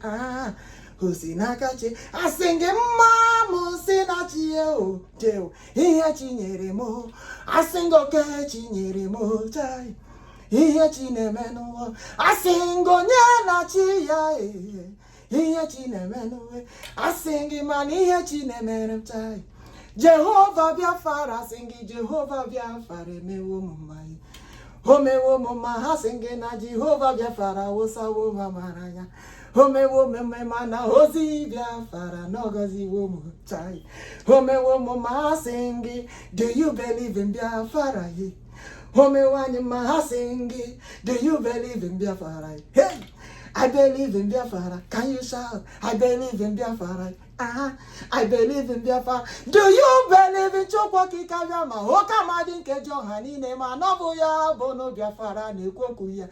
Osinakachi, I sing him Mamu Sinachiye, Joe, Here Chinyeremo, I sing okay Chinyeremo, Chai, Here Chinemeno, I sing Gonyana Chia, Here Chinemeno, I sing him and here Chinemeno, Chai, Jehovah Biafra, singing Jehovah Biafra, me woman. Home woman hasinge na Jehovah Biafra wosa woman maranya. Home woman mana hozi Biafra no gozi woman chai. Home woman hasinge. Do you believe in Biafra? Home wani hasinge. Do you believe in Biafra? Hey, I believe in Biafra. Can you shout? I believe in Biafra. I believe in Biafra. Do you believe in Chukwuokikeabiama? OHAMADIKE Johanine Manobuya Bono Biafra Nekukuya.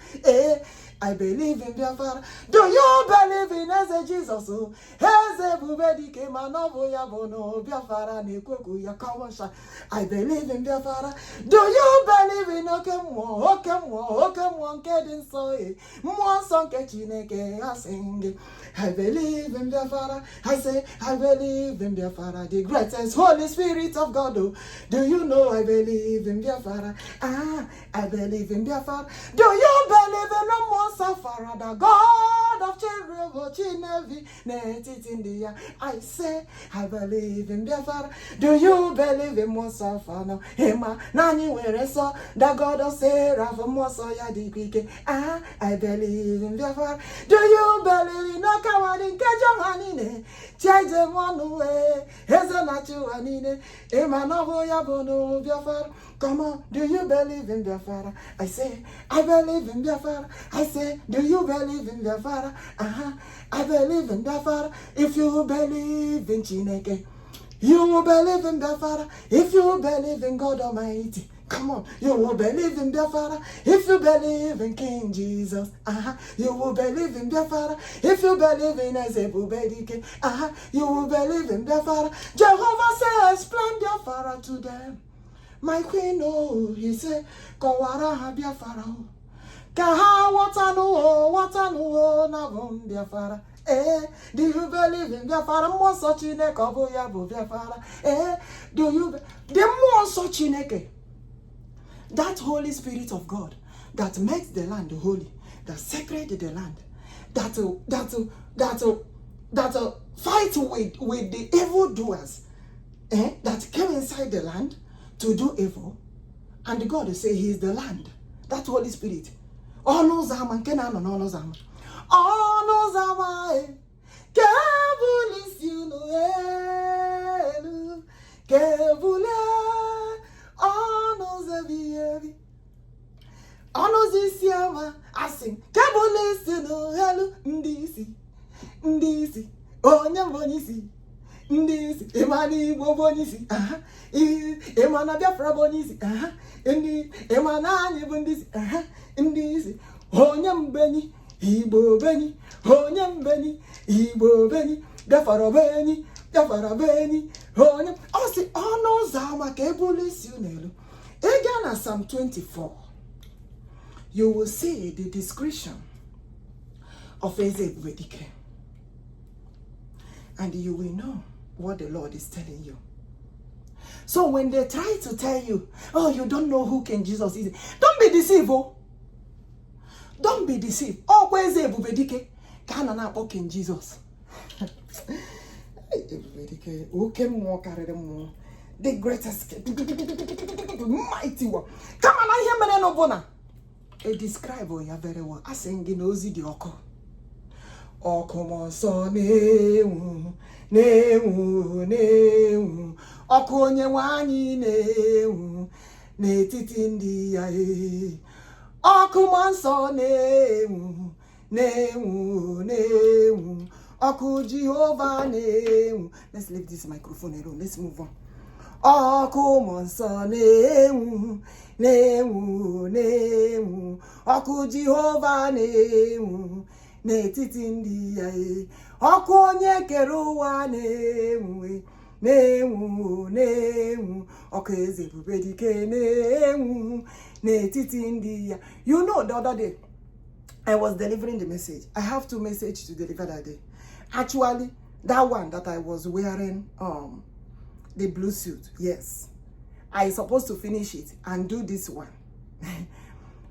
I believe in Biafra. Do you believe in Eze Jesus? Eze EBUBEDIKE Manobuya Bono Biafra Nekukuya. Come on, shout. I believe in Biafra. Do you believe in Okemwo Kedin Soe? Mwansonke Chineke Asinge. I believe in Biafra. I say, I believe in Biafra, the greatest Holy Spirit of God. Oh, do you know I believe in Biafra? I believe in Biafra. Do you believe in no more Safara, the God of Chinevi, Netit India? I say, I believe in Biafra. Do you believe in Mosafano? Hema, Nani Wereso, the God of Sarah, Mosoya Dikike. I believe in Biafra. Do you believe in Okawadinke Johanine? Chaje Monue, Hezenachu Anine, Emanovo Yabono Biafra. Come on, do you believe in Biafra? I say, I believe in Biafra. I say, do you believe in Biafra? I believe in Biafra. If you believe in Chineke, you will believe in Biafra. If you believe in God Almighty, come on, you will believe in Biafra. If you believe in King Jesus, you will believe in Biafra. If you believe in EBUBEDIKE, you will believe in Biafra. Jehovah says, explain Biafra to them. My queen, oh, he said, Kowara Biafra. Kaha watanu na Biafra. Do you believe in Biafra? Mo so Chineke oboya bo Biafra. Do you the mo so Chineke? That Holy Spirit of God that makes the land holy, that sacred the land, that fight with the evildoers that came inside the land to do evil, and God will say He is the land. That Holy Spirit. Ọnụ ụzọ ama nke na-anọ n'ọnụ ụzọ ama. Ọnụ ụzọ ama kebulisi unu elu kebule ọnụ ụzọ ebighị ebi. Ọnụ ụzọ isi ama asị kebulisi unu elu ndị isi onye mbụ onye isi ndị isi ịma na Igbo bụ onye isi ịma na Biafra bụ onye isi ịma na anyị bụ ndị isi ndị isi onye mbenyi Igbo benyi onye mbenyi Igbo benyi Biafra benyi onye ọ sị ọnụ ụzọ ama ka ebuli isi unu elu. Ị gaa na Psalm 24, you will see the description of EBUBEDIKE, and you will know what the Lord is telling you. So when they try to tell you, oh, you don't know who King Jesus is, don't be deceived. Oh. Don't be deceived. Oh, where's EBUBEDIKE? Can I not King Jesus? EBUBEDIKE, who can walk out of the moon? The greatest, mighty one. Come on, I hear me no bona. They describe you very well. I sing in Ozi the Oko. Oh, come on, so newu. Ọkụ onye nwanyị na-enwu n'etiti ndị ya ọkụ mmụọ nsọ na-enwu ọkụ Jehova na-enwu. Let's leave this microphone alone. Let's move on. Ọkụ mmụọ nsọ na-enwu ọkụ Jehova na-enwu n'etiti ndị ya ọkụ onye kere ụwa na-enwu ọkụ EBUBEDIKE na-enwu n'etiti ndị ya. You know, the other day I was delivering the message. I have 2 messages to deliver that day. Actually, that one that I was wearing the blue suit, yes, I supposed to finish it and do this one.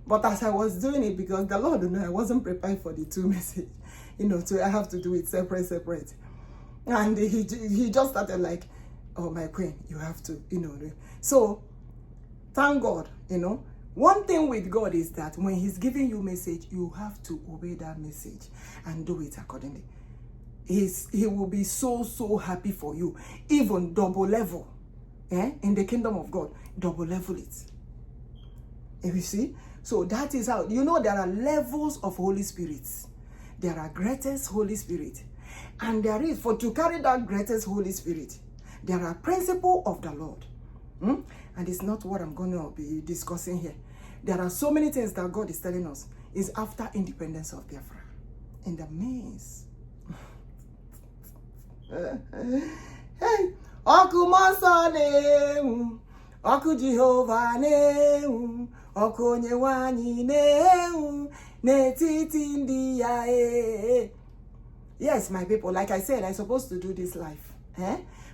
But as I was doing it, because the Lord knew I wasn't prepared for the 2 messages, so I have to do it separate. And he just started like, oh, my queen, you have to, So, thank God, One thing with God is that when He's giving you message, you have to obey that message and do it accordingly. He will be so happy for you. Even double level. In the kingdom of God, double level it. You see? So that is how, there are levels of Holy Spirits. There are greatest Holy Spirit. And there is, to carry that greatest Holy Spirit, there are principles of the Lord. And it's not what I'm going to be discussing here. There are so many things that God is telling us. Is after independence of Biafra. In the midst. Hey, Oku Masane, Oku Jehovah ne, Oku Onyewanyi ne, Netiti Ndiya. Yes, my people, like I said, I'm supposed to do this live.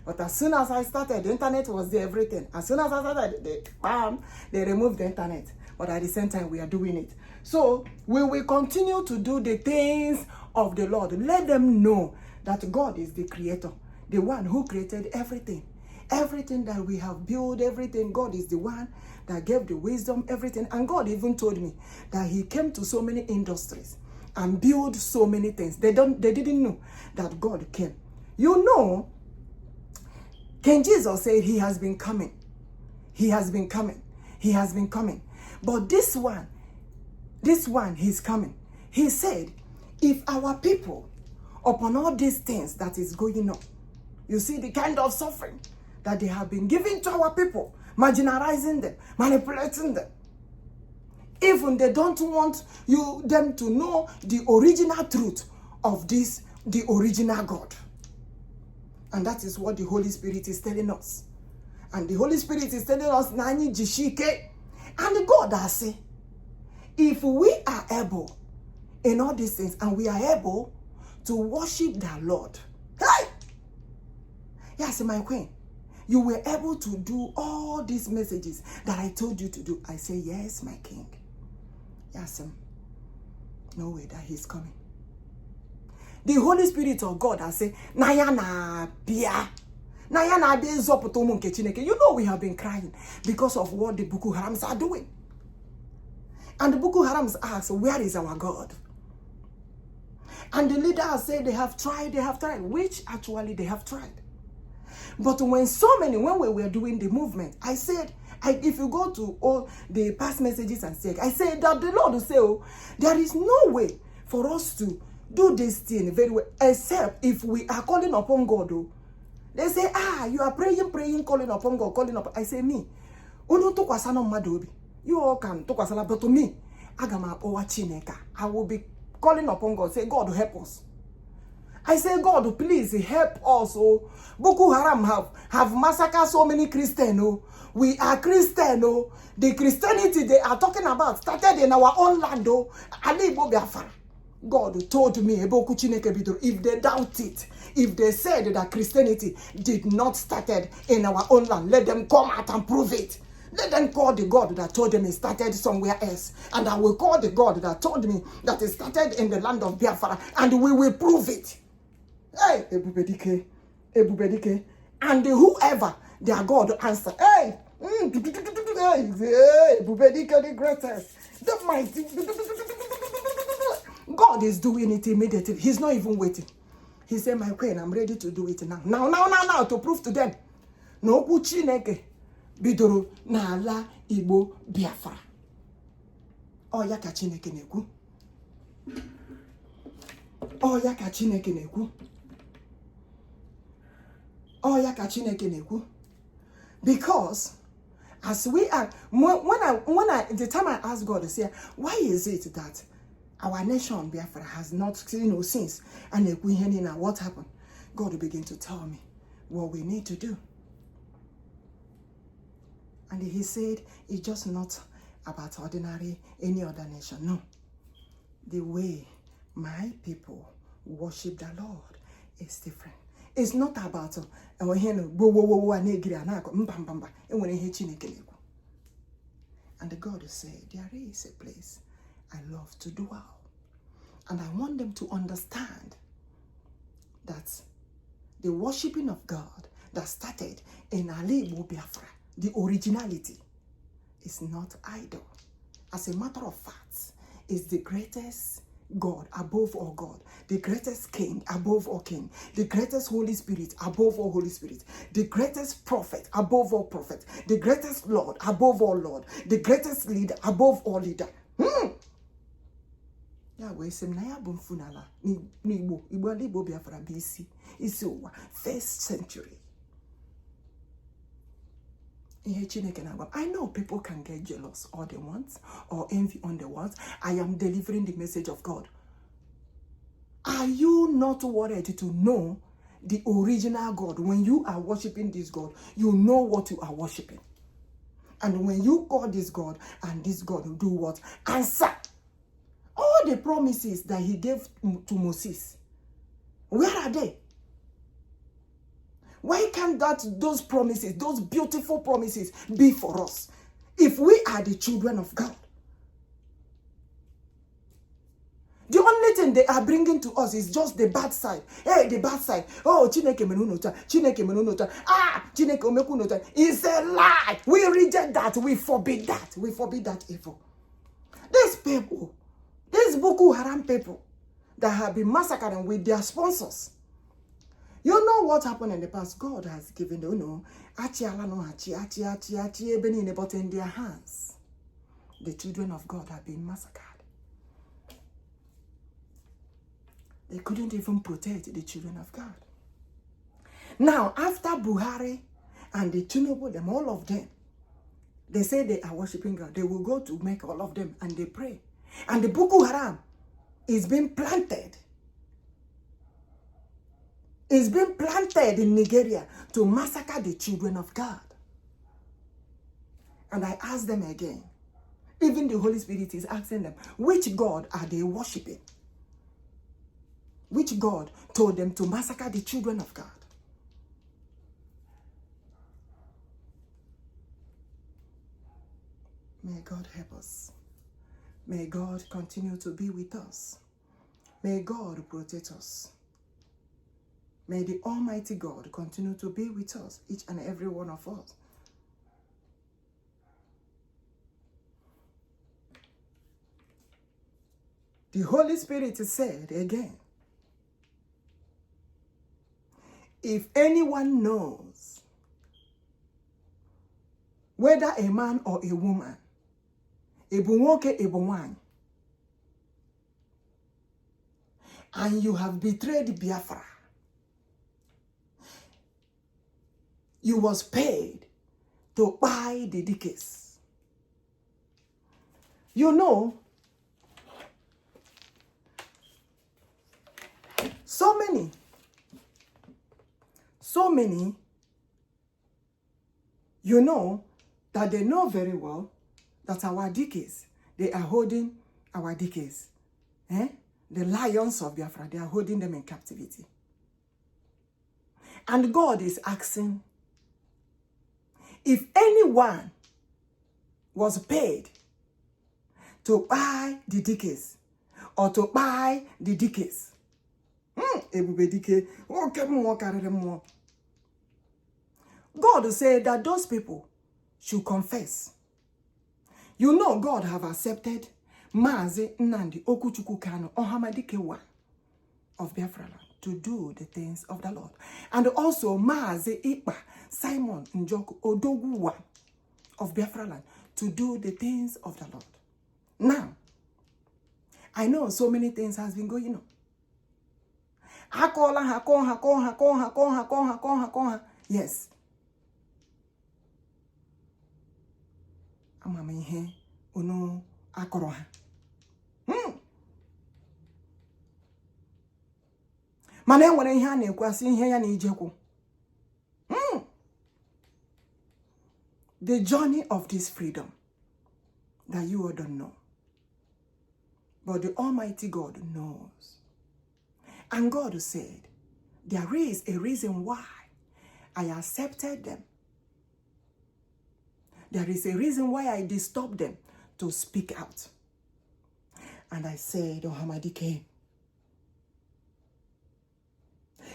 But as soon as I started, the internet was there, everything. As soon as I started, they removed the internet. But at the same time, we are doing it. So, we will continue to do the things of the Lord. Let them know that God is the creator, the one who created everything. Everything that we have built, everything, God is the one that gave the wisdom, everything. And God even told me that He came to so many industries and built so many things. They didn't know that God came. King Jesus said He has been coming. He has been coming. He has been coming. But this one, He's coming. He said, if our people, upon all these things that is going on, you see the kind of suffering that they have been giving to our people, marginalizing them, manipulating them. Even they don't want them to know the original truth of this, the original God. And that is what the Holy Spirit is telling us. And the Holy Spirit is telling us, Nani Jishike. And God has said, if we are able in all these things, and we are able to worship the Lord, hey! Yes, my queen, you were able to do all these messages that I told you to do. I say, yes, my king. Yes, no way that He's coming. The Holy Spirit of God has said, Nayana Bia. Nayana Bia Zopotomo nke Chineke. You know we have been crying because of what the Boko Harams are doing. And the Boko Harams ask, where is our God? And the leaders say they have tried, which actually they have tried. But when we were doing the movement, I said, if you go to all the past messages and say, I said that the Lord will say, oh, there is no way for us to do this thing very well, except if we are calling upon God. Oh. They say, you are praying, calling upon God, calling upon. I say, me, you all can talk as but to me, I will be calling upon God, say, God, help us. I say, God, please help us. Oh, Boko Haram have massacred so many Christians. Oh, we are Christian. Oh, the Christianity they are talking about started in our own land. Oh, IGBO-BIAFRANS. God told me, if they doubt it, if they said that Christianity did not started in our own land, let them come out and prove it. Let them call the God that told them it started somewhere else. And I will call the God that told me that it started in the land of Biafra. And we will prove it. Hey, EBUBEDIKE. And whoever their God answer, hey, EBUBEDIKE the greatest, the mighty. God is doing it immediately. He's not even waiting. He said, my queen, I'm ready to do it now. Now, to prove to them. No Chineke bidoro n'ala Igbo Biafra. Oya ka Chineke na-ekwu. Oya ka Chineke na-ekwu. Oya ka Chineke na-ekwu. Because as we are, the time I asked God to say, why is it that our nation Biafra has not, since and what happened? God will begin to tell me what we need to do. And he said, it's just not about any other nation. No. The way my people worship the Lord is different. It's not about and God said, there is a place I love to dwell. And I want them to understand that the worshiping of God that started in IGBO-BIAFRANS, the originality, is not idol. As a matter of fact, is the greatest God above all God, the greatest King above all King, the greatest Holy Spirit above all Holy Spirit, the greatest prophet above all prophet, the greatest Lord above all Lord, the greatest leader above all leader. First century. I know people can get jealous all they want or envy on the words. I am delivering the message of God. Are you not worried to know the original God? When you are worshiping this God, you know what you are worshiping. And when you call this God, and this God will do what? Answer. All the promises that he gave to Moses, where are they? Why can't those promises, those beautiful promises, be for us if we are the children of God? The only thing they are bringing to us is just the bad side. Hey, the bad side. Oh, Chineke menunota, Chineke menunota. Chineke omekunota. It's a lie. We reject that. We forbid that. We forbid that evil. These people, these Boko Haram people that have been massacred with their sponsors. You know what happened in the past? God has given, but in their hands, the children of God have been massacred. They couldn't even protect the children of God. Now, after Buhari and the Tinubu, them, all of them, they say they are worshiping God. They will go to make all of them and they pray. And the Boko Haram is being planted. It's been planted in Nigeria to massacre the children of God. And I ask them again, even the Holy Spirit is asking them, which God are they worshiping? Which God told them to massacre the children of God? May God help us. May God continue to be with us. May God protect us. May the Almighty God continue to be with us, each and every one of us. The Holy Spirit said again, if anyone knows whether a man or a woman, and you have betrayed Biafra, you was paid to buy the dikes. You know, so many, you know, that they know very well that our dikes, they are holding our dikes. The lions of Biafra, they are holding them in captivity. And God is asking, if anyone was paid to buy the dikes or to buy the dikes, EBUBEDIKE, God said that those people should confess. You know, God have accepted MAZI Nnamdi KANU OHAMADIKE 1 of Biafra Land to do the things of the Lord. And also MAZI IGBO Simon NJOKU ODOGWU 1 of Biafra Land to do the things of the Lord. Now, I know so many things has been going on. Yes. Amamihe unu akoroha. Mana enwere ihe a na-ekwasị ihe ya na ijekwu. The journey of this freedom that you all don't know. But the Almighty God knows. And God said, there is a reason why I accepted them. There is a reason why I disturbed them to speak out. And I said, OHAMADIKE,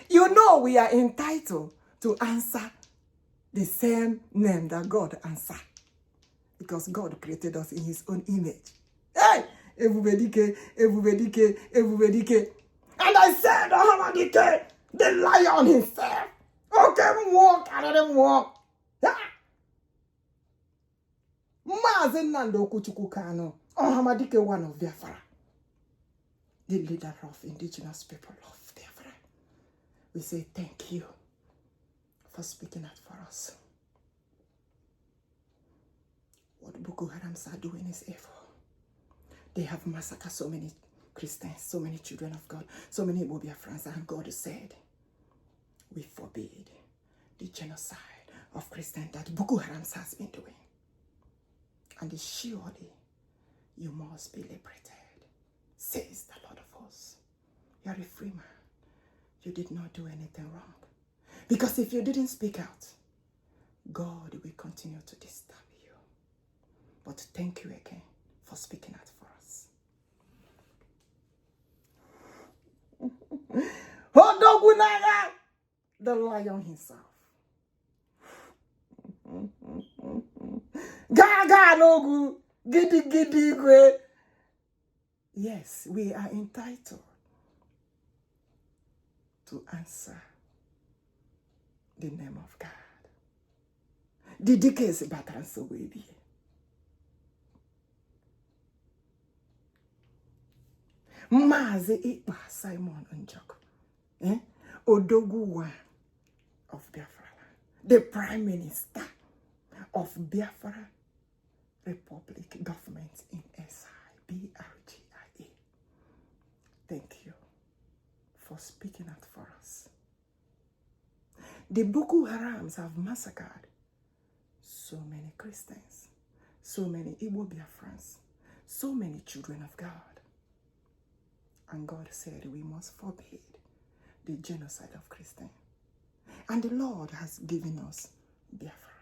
you know we are entitled to answer the same name that God answered. Because God created us in his own image. Hey! EBUBEDIKE, EBUBEDIKE, EBUBEDIKE. And I said, OHAMADIKE, the lion himself. Okay, walk, and let him walk. MAZI Nnamdi Chukwuokikeabiam, OHAMADIKE 1 of Biafra, the leader of indigenous people of Biafra. We say thank you for speaking out for us. What Boko Harams are doing is evil. They have massacred so many Christians, so many children of God, so many Biafrans, and God said, we forbid the genocide of Christians that Boko Haram has been doing. And surely you must be liberated, says the Lord of hosts. You are a free man. You did not do anything wrong. Because if you didn't speak out, God will continue to disturb you. But thank you again for speaking out for us. ODOGWU, the lion himself. Gaga nogu, gidi gidi gwe. Yes, we are entitled to answer the name of God. The decades batran so baby. MAZI IGBO Simon NJOKU, ODOGWU 1 of Biafra Land, the Prime Minister of Biafra Republic Government in SI, BRGIA. Thank you for speaking out for us. The Boko Harams have massacred so many Christians, so many EBUBEDIKE, so many children of God. And God said we must forbid the genocide of Christians. And the Lord has given us Biafra.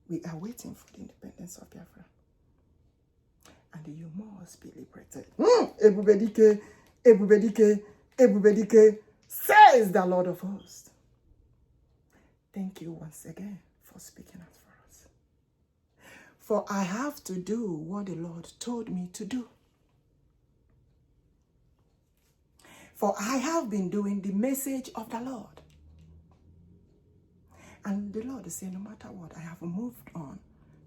We are waiting for the independence of Biafra. And you must be liberated. EBUBEDIKE, EBUBEDIKE, EBUBEDIKE, says the Lord of hosts. Thank you once again for speaking out for us. For I have to do what the Lord told me to do. For I have been doing the message of the Lord. And the Lord said, no matter what, I have moved on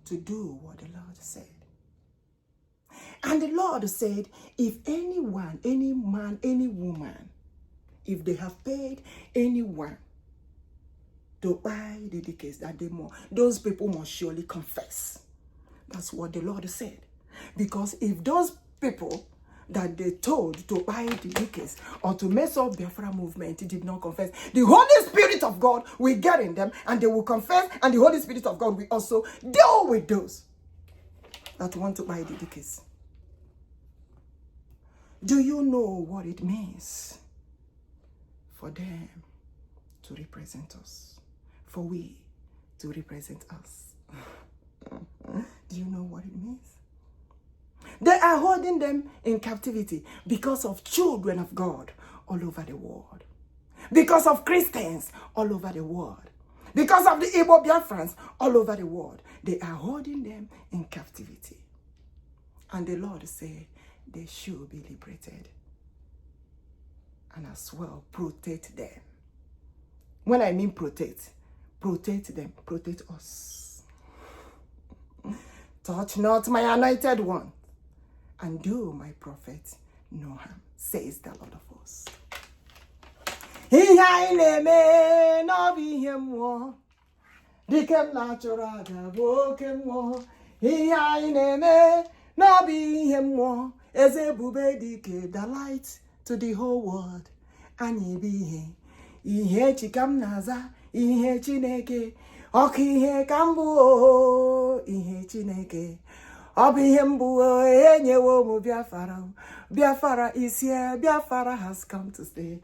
to do what the Lord said. And the Lord said, if anyone, any man, any woman, if they have paid anyone to buy the decades that they more, those people must surely confess. That's what the Lord said. Because if those people that they told to buy the decades or to mess up Biafra movement did not confess, the Holy Spirit of God will get in them and they will confess, and the Holy Spirit of God will also deal with those that want to buy the decades. Do you know what it means for them to represent us? For we to represent us? Do you know what it means? They are holding them in captivity because of children of God all over the world. Because of Christians all over the world. Because of the IGBO-BIAFRANS all over the world. They are holding them in captivity. And the Lord said they should be liberated. And as well, protect them. When I mean protect them, protect us. Touch not my anointed one, and do my prophet no harm, says the Lord of hosts. Ihe anyị na-eme n'ọbụ ihe mmụọ, dike m na-achụrụ aja bụ oke mmụọ. Ihe anyị na-eme n'ọbụ ihe mmụọ, eze EBUBEDIKE, the light to the whole world. Anyị bụ ihe chi ka m na-aza, ihe Chineke, ọkụ ihe ka m bụ, ihe Chineke. Biafra is here. Biafra has come to stay.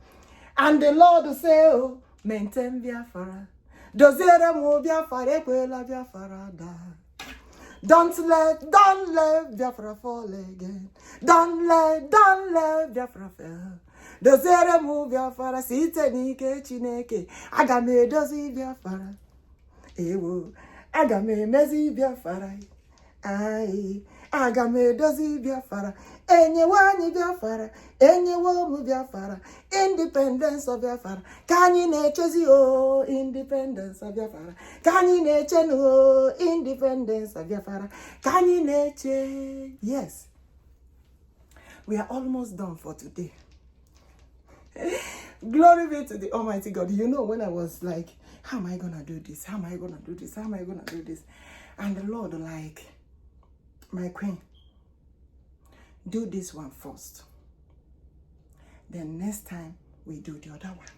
And the Lord say, oh, maintain Biafra. Don't let Biafra fall again. Don't let Biafra fail. Dozere mu Biafra, site n'ike Chineke. Aga m edozi Biafra. Ewo, aga m emezi Biafra. Aga m edozi Biafra. Enyewo anyị Biafra. Enyewo mu Biafra. Independence of Biafra. Ka anyị na-echezi o independence of Biafra. Ka anyị na-eche no independence of Biafra. Ka anyị na-eche. Yes. We are almost done for today. Glory be to the Almighty God. You know, when I was like, how am I going to do this? How am I going to do this? How am I going to do this? And the Lord like, my queen, do this one first. Then next time, we do the other one.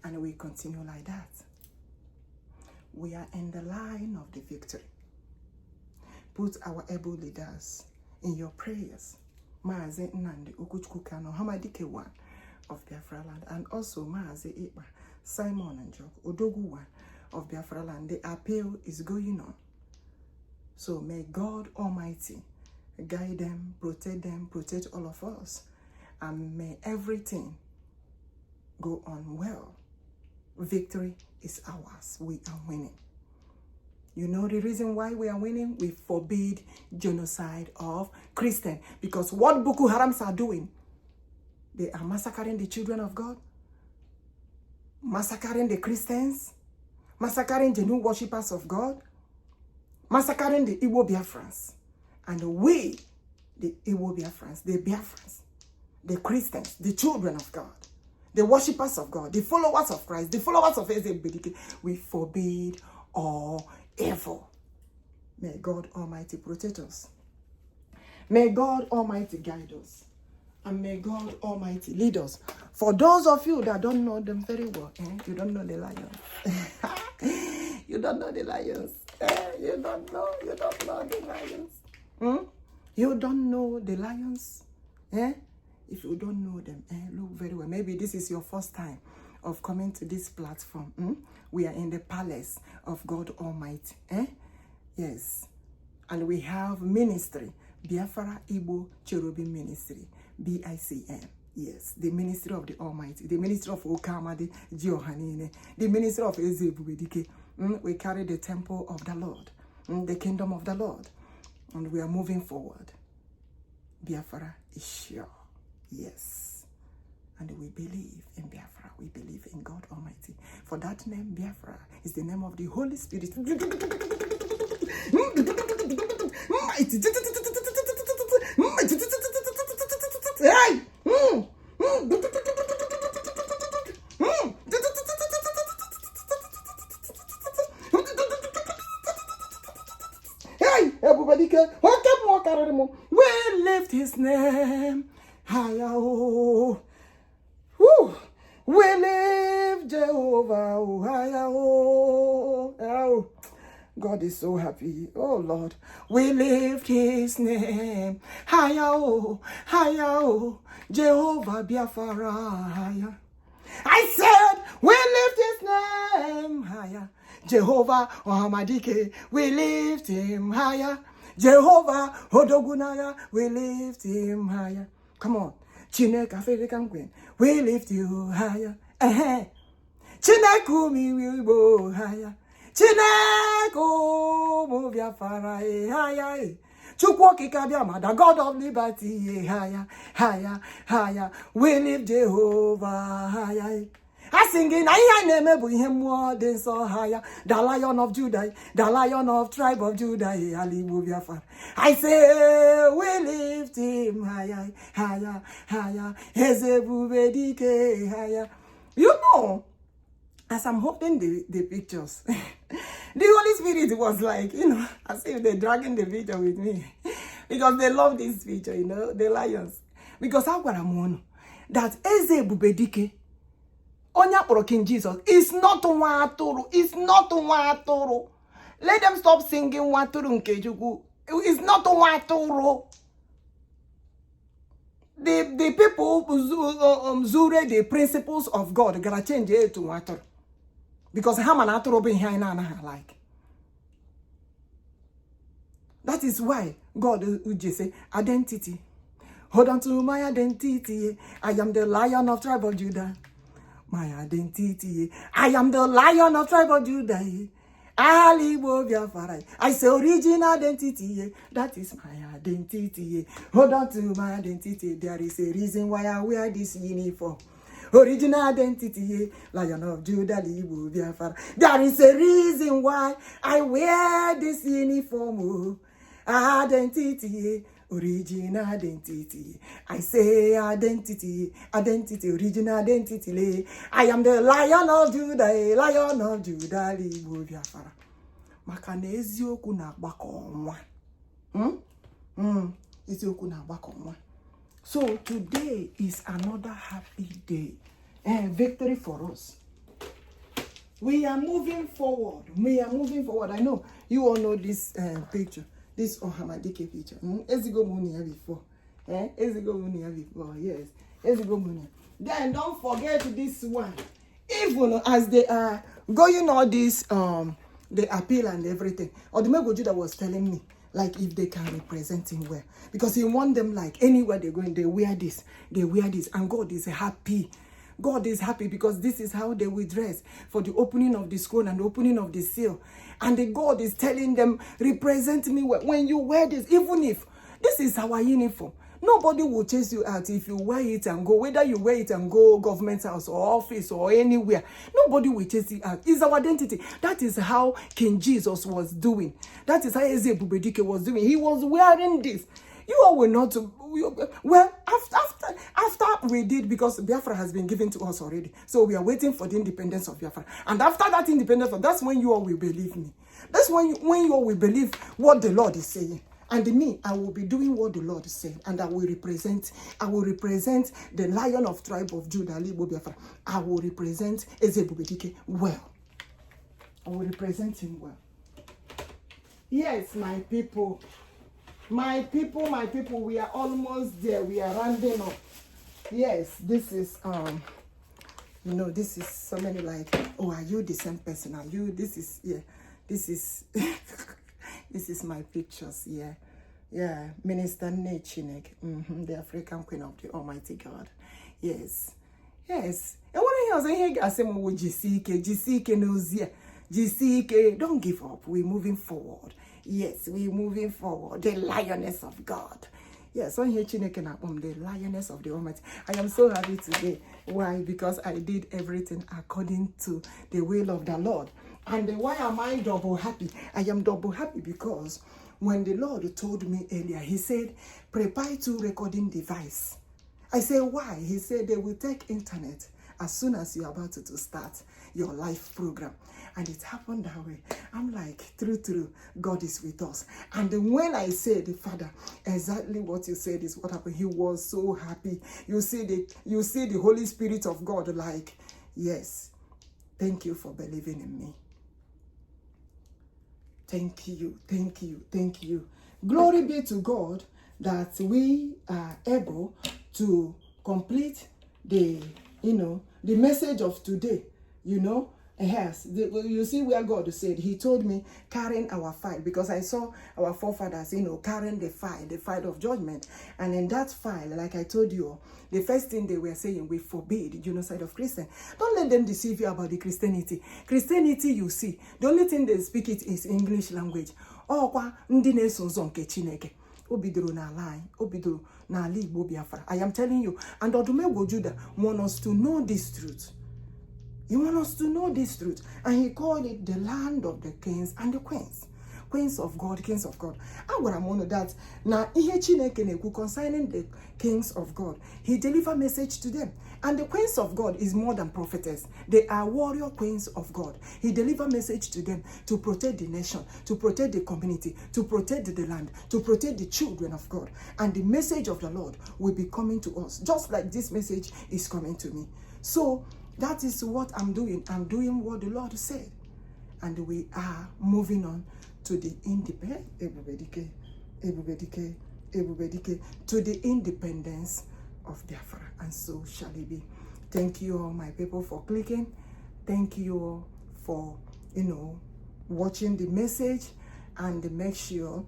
And we continue like that. We are in the line of the victory. Put our able leaders in your prayers. MAZI, NNAMDI, Chukwuokikeabiam, OHAMADIKE 1 of Biafra Land. And also MAZI, EKPA, Simon and NJOKU, ODOGWU 1 of Biafra Land. The appeal is going on. So may God Almighty guide them, protect all of us. And may everything go on well. Victory is ours. We are winning. You know the reason why we are winning? We forbid genocide of Christians. Because what Boko Harams are doing, they are massacring the children of God, massacring the Christians, massacring the new worshippers of God, massacring the IGBO-BIAFRANS. And we, the IGBO-BIAFRANS, the Biafrans, the Christians, the children of God, the worshippers of God, the followers of Christ, the followers of EBUBEDIKE, we forbid all evil. May God Almighty protect us. May God Almighty guide us. And may God Almighty lead us. For those of you that don't know them very well, you don't know the lions. You don't know the lions. You don't know the lions. You don't know the lions. If you don't know them, look very well. Maybe this is your first time of coming to this platform. We are in the palace of God Almighty. Yes. And we have ministry, Biafra Igbo Cherubim Ministry, BICM. Yes, the Ministry of the Almighty, the Ministry of OHAMADIKE, the Ministry of EBUBEDIKE. We carry the temple of the Lord, the kingdom of the Lord, and we are moving forward. Biafra is sure. Yes. And we believe in Biafra. We believe in God Almighty. For that name, Biafra, is the name of the Holy Spirit. Hey! Hey, EBUBEDIKE, we lift his name higher. Oh. Woo. We lift Jehovah higher. Oh. God is so happy. Oh Lord, we lift his name higher. Oh, higher. Oh. Jehovah Biafra higher. I said, we lift his name higher. Jehovah OHAMADIKE, we lift him higher. Jehovah ODOGWU, we lift him higher. Come on. Chineke African Queen, we lift you higher. Chineke we go higher. Chineke move your far higher. CHUKWUOKIKEABIAMA, the God of liberty, higher, higher, higher. We lift Jehovah higher. I sing in I name him more than so higher. The Lion of Judah, the Lion of tribe of Judah, Biafra. I say we lift him higher, higher, higher. EBUBEDIKE higher. You know, as I'm holding the pictures, the Holy Spirit was like, as if they're dragging the picture with me. Because they love this picture, the lions. Because how could I know that EBUBEDIKE, Onya kpọrọ King Jesus, is not nwa atụrụ. It's not nwa atụrụ. Let them stop singing nwa atụrụ nke Chukwu. It's not nwa atụrụ. The people zure the principles of God gotta change it to nwa atụrụ. Because ha ma na atụrụ bụ ihe anyị na-anaghị like. That is why God would just say, identity. Hold on to my identity. I am the Lion of tribe of Judah. My identity. I am the Lion of tribe of Judah. IGBO-BIAFRANS. I say original identity. That is my identity. Hold on to my identity. There is a reason why I wear this uniform. Original identity. Lion of Judah. IGBO-BIAFRANS. There is a reason why I wear this uniform. Identity. Original identity. I say identity, identity, original identity. I am the Lion of Judah, Lion of Judah, IGBO-BIAFRANS. Maka na eziokwu na-agbakọ ọnwa. Eziokwu na-agbakọ ọnwa. So today is another happy day. Victory for us. We are moving forward. We are moving forward. I know you all know this picture. This OHAMADIKE picture. EZIGO before. EZIGO before. Yes. EZIGO. Then don't forget this one. Even as they are going all this the appeal and everything. Odumegwu Judah was telling me, like, if they can represent him well. Because he want them, like, anywhere they're going, they wear this. They wear this. And God is happy. God is happy because this is how they will dress for the opening of the scroll and the opening of the seal. And the God is telling them, represent me well. When you wear this, even if this is our uniform, nobody will chase you out if you wear it and go. Whether you wear it and go government house or office or anywhere, nobody will chase you out. It's our identity. That is how King Jesus was doing. That is how EBUBEDIKE was doing. He was wearing this. You all will not. Well, after we did, because Biafra has been given to us already. So we are waiting for the independence of Biafra. And after that independence, that's when you all will believe me. That's when you all will believe what the Lord is saying. And me, I will be doing what the Lord is saying. And I will represent the Lion of tribe of Judah, IGBO-BIAFRANS. I will represent EBUBEDIKE well. I will represent him well. Yes, my people. My people, we are almost there. We are rounding up. Yes, this is, this is so many like, oh, are you the same person? Are you, this is, yeah, this is, this is my pictures, yeah. Yeah, Minister Nechinek, the African Queen of the Almighty God. Yes. Yes. And what I hear, I say, GCK knows here. GCK, don't give up. We're moving forward. Yes, we're moving forward. The lioness of God. Yes, on here, Chineke na the lioness of the Almighty. I am so happy today. Why? Because I did everything according to the will of the Lord. And why am I double happy? I am double happy because when the Lord told me earlier, he said, prepare 2 recording devices. I said, why? He said they will take internet as soon as you're about to start your live program. And it happened that way. I'm like, true, God is with us. And when I said, Father, exactly what you said is what happened, he was so happy. You see the Holy Spirit of God like, yes, thank you for believing in me. Thank you. Glory be to God that we are able to complete the message of today, Yes, you see where God said, he told me, carrying our file, because I saw our forefathers, carrying the file of judgment. And in that file, like I told you, the first thing they were saying, we forbid genocide of Christians. Don't let them deceive you about the Christianity. Christianity, you see, the only thing they speak it is English language. I am telling you, and Odumegwu Judah want us to know this truth. He wants us to know this truth. And he called it the land of the kings and the queens. Queens of God, kings of God. I want to know that now concerning the kings of God, he delivered message to them. And the queens of God is more than prophetess. They are warrior queens of God. He delivered message to them to protect the nation, to protect the community, to protect the land, to protect the children of God. And the message of the Lord will be coming to us, just like this message is coming to me. So that is what I'm doing. I'm doing what the Lord said. And we are moving on to the to the independence of Biafra. And so shall it be. Thank you all, my people, for clicking. Thank you all for, watching the message. And make sure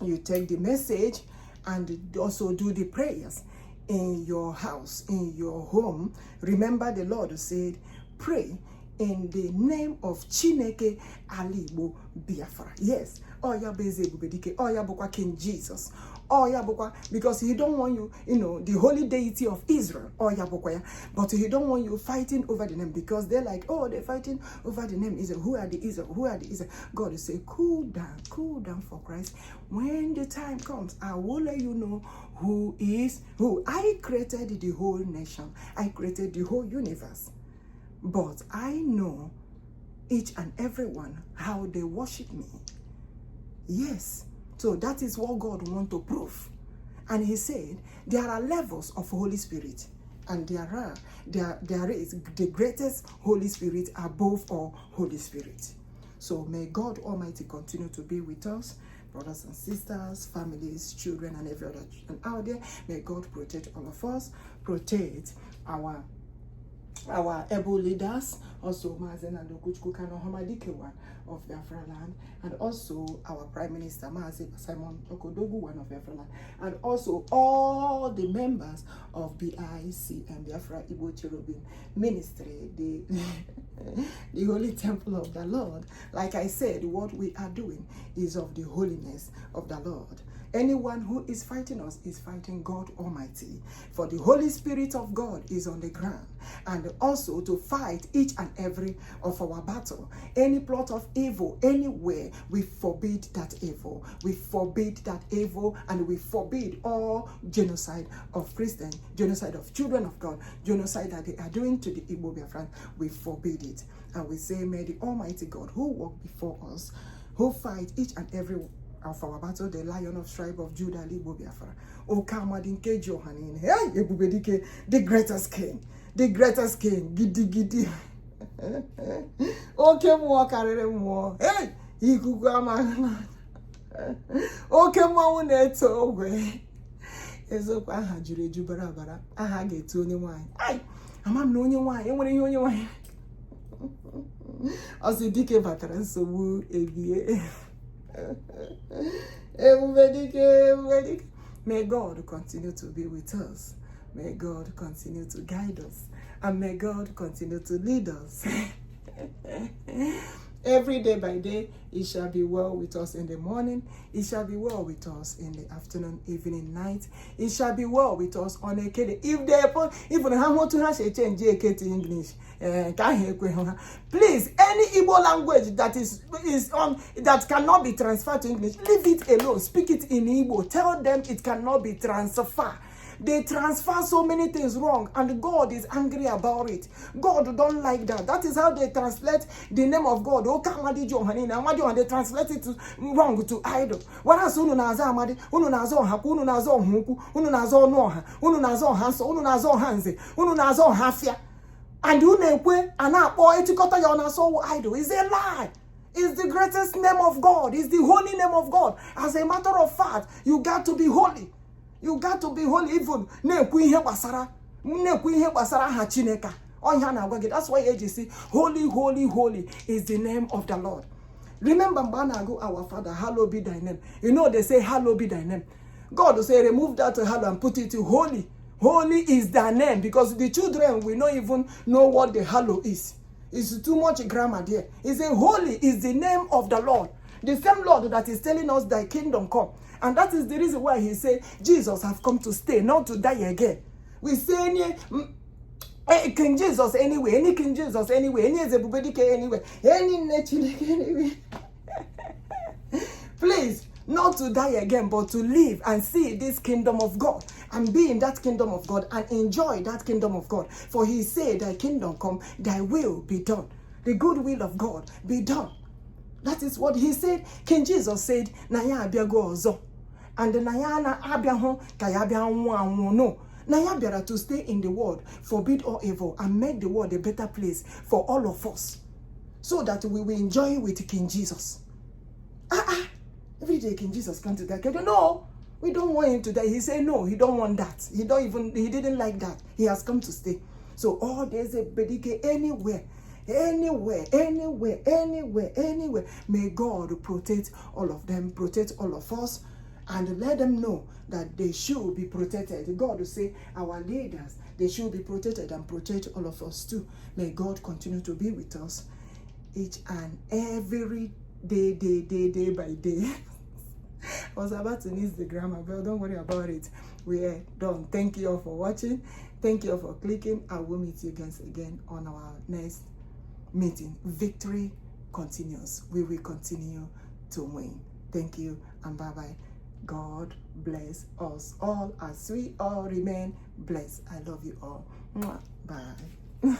you take the message and also do the prayers in your house, in your home. Remember, the Lord said, pray in the name of Chineke Alibo Biafra. Yes. Oh, ya beze EBUBEDIKE. Oh, ya bokwa King Jesus. Oh, ya bokwa, because he don't want you, the holy deity of Israel. Oh, ya bokwa ya. But he don't want you fighting over the name, because they're like, oh, they're fighting over the name Israel. Who are the Israel? Who are the Israel? God will say, cool down for Christ. When the time comes, I will let you know who is who. I created the whole nation. I created the whole universe. But I know each and every one how they worship me. Yes. So that is what God wants to prove. And he said, there are levels of Holy Spirit. And there is the greatest Holy Spirit above all Holy Spirit. So may God Almighty continue to be with us, brothers and sisters, families, children, and every other children out there. May God protect all of us, protect our able leaders, also MAZI and OHAMADIKE of Biafra Land, and also our Prime Minister MAZI ODOGWU of Biafra Land, and also all the members of BIC and Biafra Igbo Cherubim Ministry, the Holy Temple of the Lord. Like I said, what we are doing is of the holiness of the Lord. Anyone who is fighting us is fighting God Almighty. For the Holy Spirit of God is on the ground. And also to fight each and every of our battle. Any plot of evil anywhere, we forbid that evil. We forbid that evil, and we forbid all genocide of Christians, genocide of children of God, genocide that they are doing to the EKPA. We forbid it. And we say, may the Almighty God who walked before us, who fight each and every of our battle, the Lion of tribe of Judah, Biafra. O Kamadinke Johanin. Hey, EBUBEDIKE, the greatest king. The greatest king. Gidi. Okay, more carry more. Hey, Ikugama. Okay, more neto way. Ezo kwa aha jure jubara bara. Aha get only wine. Ay, amam no only wine. Enwere only wine. Osi dike batara nsogbu ebie. EBUBEDIKE. May God continue to be with us. May God continue to guide us. And may God continue to lead us. Every day by day, it shall be well with us in the morning. It shall be well with us in the afternoon, evening, night. It shall be well with us on a kid. If they even how want to have a change to English, please, any Igbo language that is on that cannot be transferred to English, leave it alone. Speak it in Igbo. Tell them it cannot be transferred. They transfer so many things wrong, and God is angry about it. God don't like that. That is how they translate the name of God. AMADIOHA, they translate it wrong to idol. Whereas unu nazo amadi, unu nazo haku, unu nazo huku, unu nazo noha, unu nazo hanso, unu nazo hanze, unu nazo hafia. And unekwe anapo etikota ya naso idol is a lie. It's the greatest name of God. It's the holy name of God. As a matter of fact, you got to be holy. You got to be holy. Even that's why AGC, holy, holy, holy is the name of the Lord. Remember, Banago, our Father, hallowed be thy name. You know they say, hallowed be thy name. God will say, remove that to hallowed and put it to holy. Holy is thy name, because the children will not even know what the hallow is. It's too much grammar there. He said, holy is the name of the Lord. The same Lord that is telling us thy kingdom come. And that is the reason why he said, Jesus have come to stay, not to die again. We say, King Jesus anyway, any King Jesus anyway, any EBUBEDIKE anyway, any anyway. Please, not to die again, but to live and see this kingdom of God and be in that kingdom of God and enjoy that kingdom of God. For he said, thy kingdom come, thy will be done. The good will of God be done. That is what he said. King Jesus said, Naya abiago ozo. And the Nayana abiaho kayabia no. Naya biara to stay in the world, forbid all evil, and make the world a better place for all of us, so that we will enjoy with King Jesus. Every day King Jesus come to die. No, we don't want him to die. He said no, he don't want that. He didn't like that. He has come to stay. So all there's EBUBEDIKE anywhere. Anywhere. May God protect all of them, protect all of us, and let them know that they should be protected. God will say, our leaders, they should be protected and protect all of us too. May God continue to be with us each and every day by day. I was about to miss the grammar, but don't worry about it. We are done. Thank you all for watching. Thank you all for clicking. I will meet you guys again on our next meeting. Victory continues. We will continue to win. Thank you and bye-bye. God bless us all as we all remain blessed. I love you all. Bye.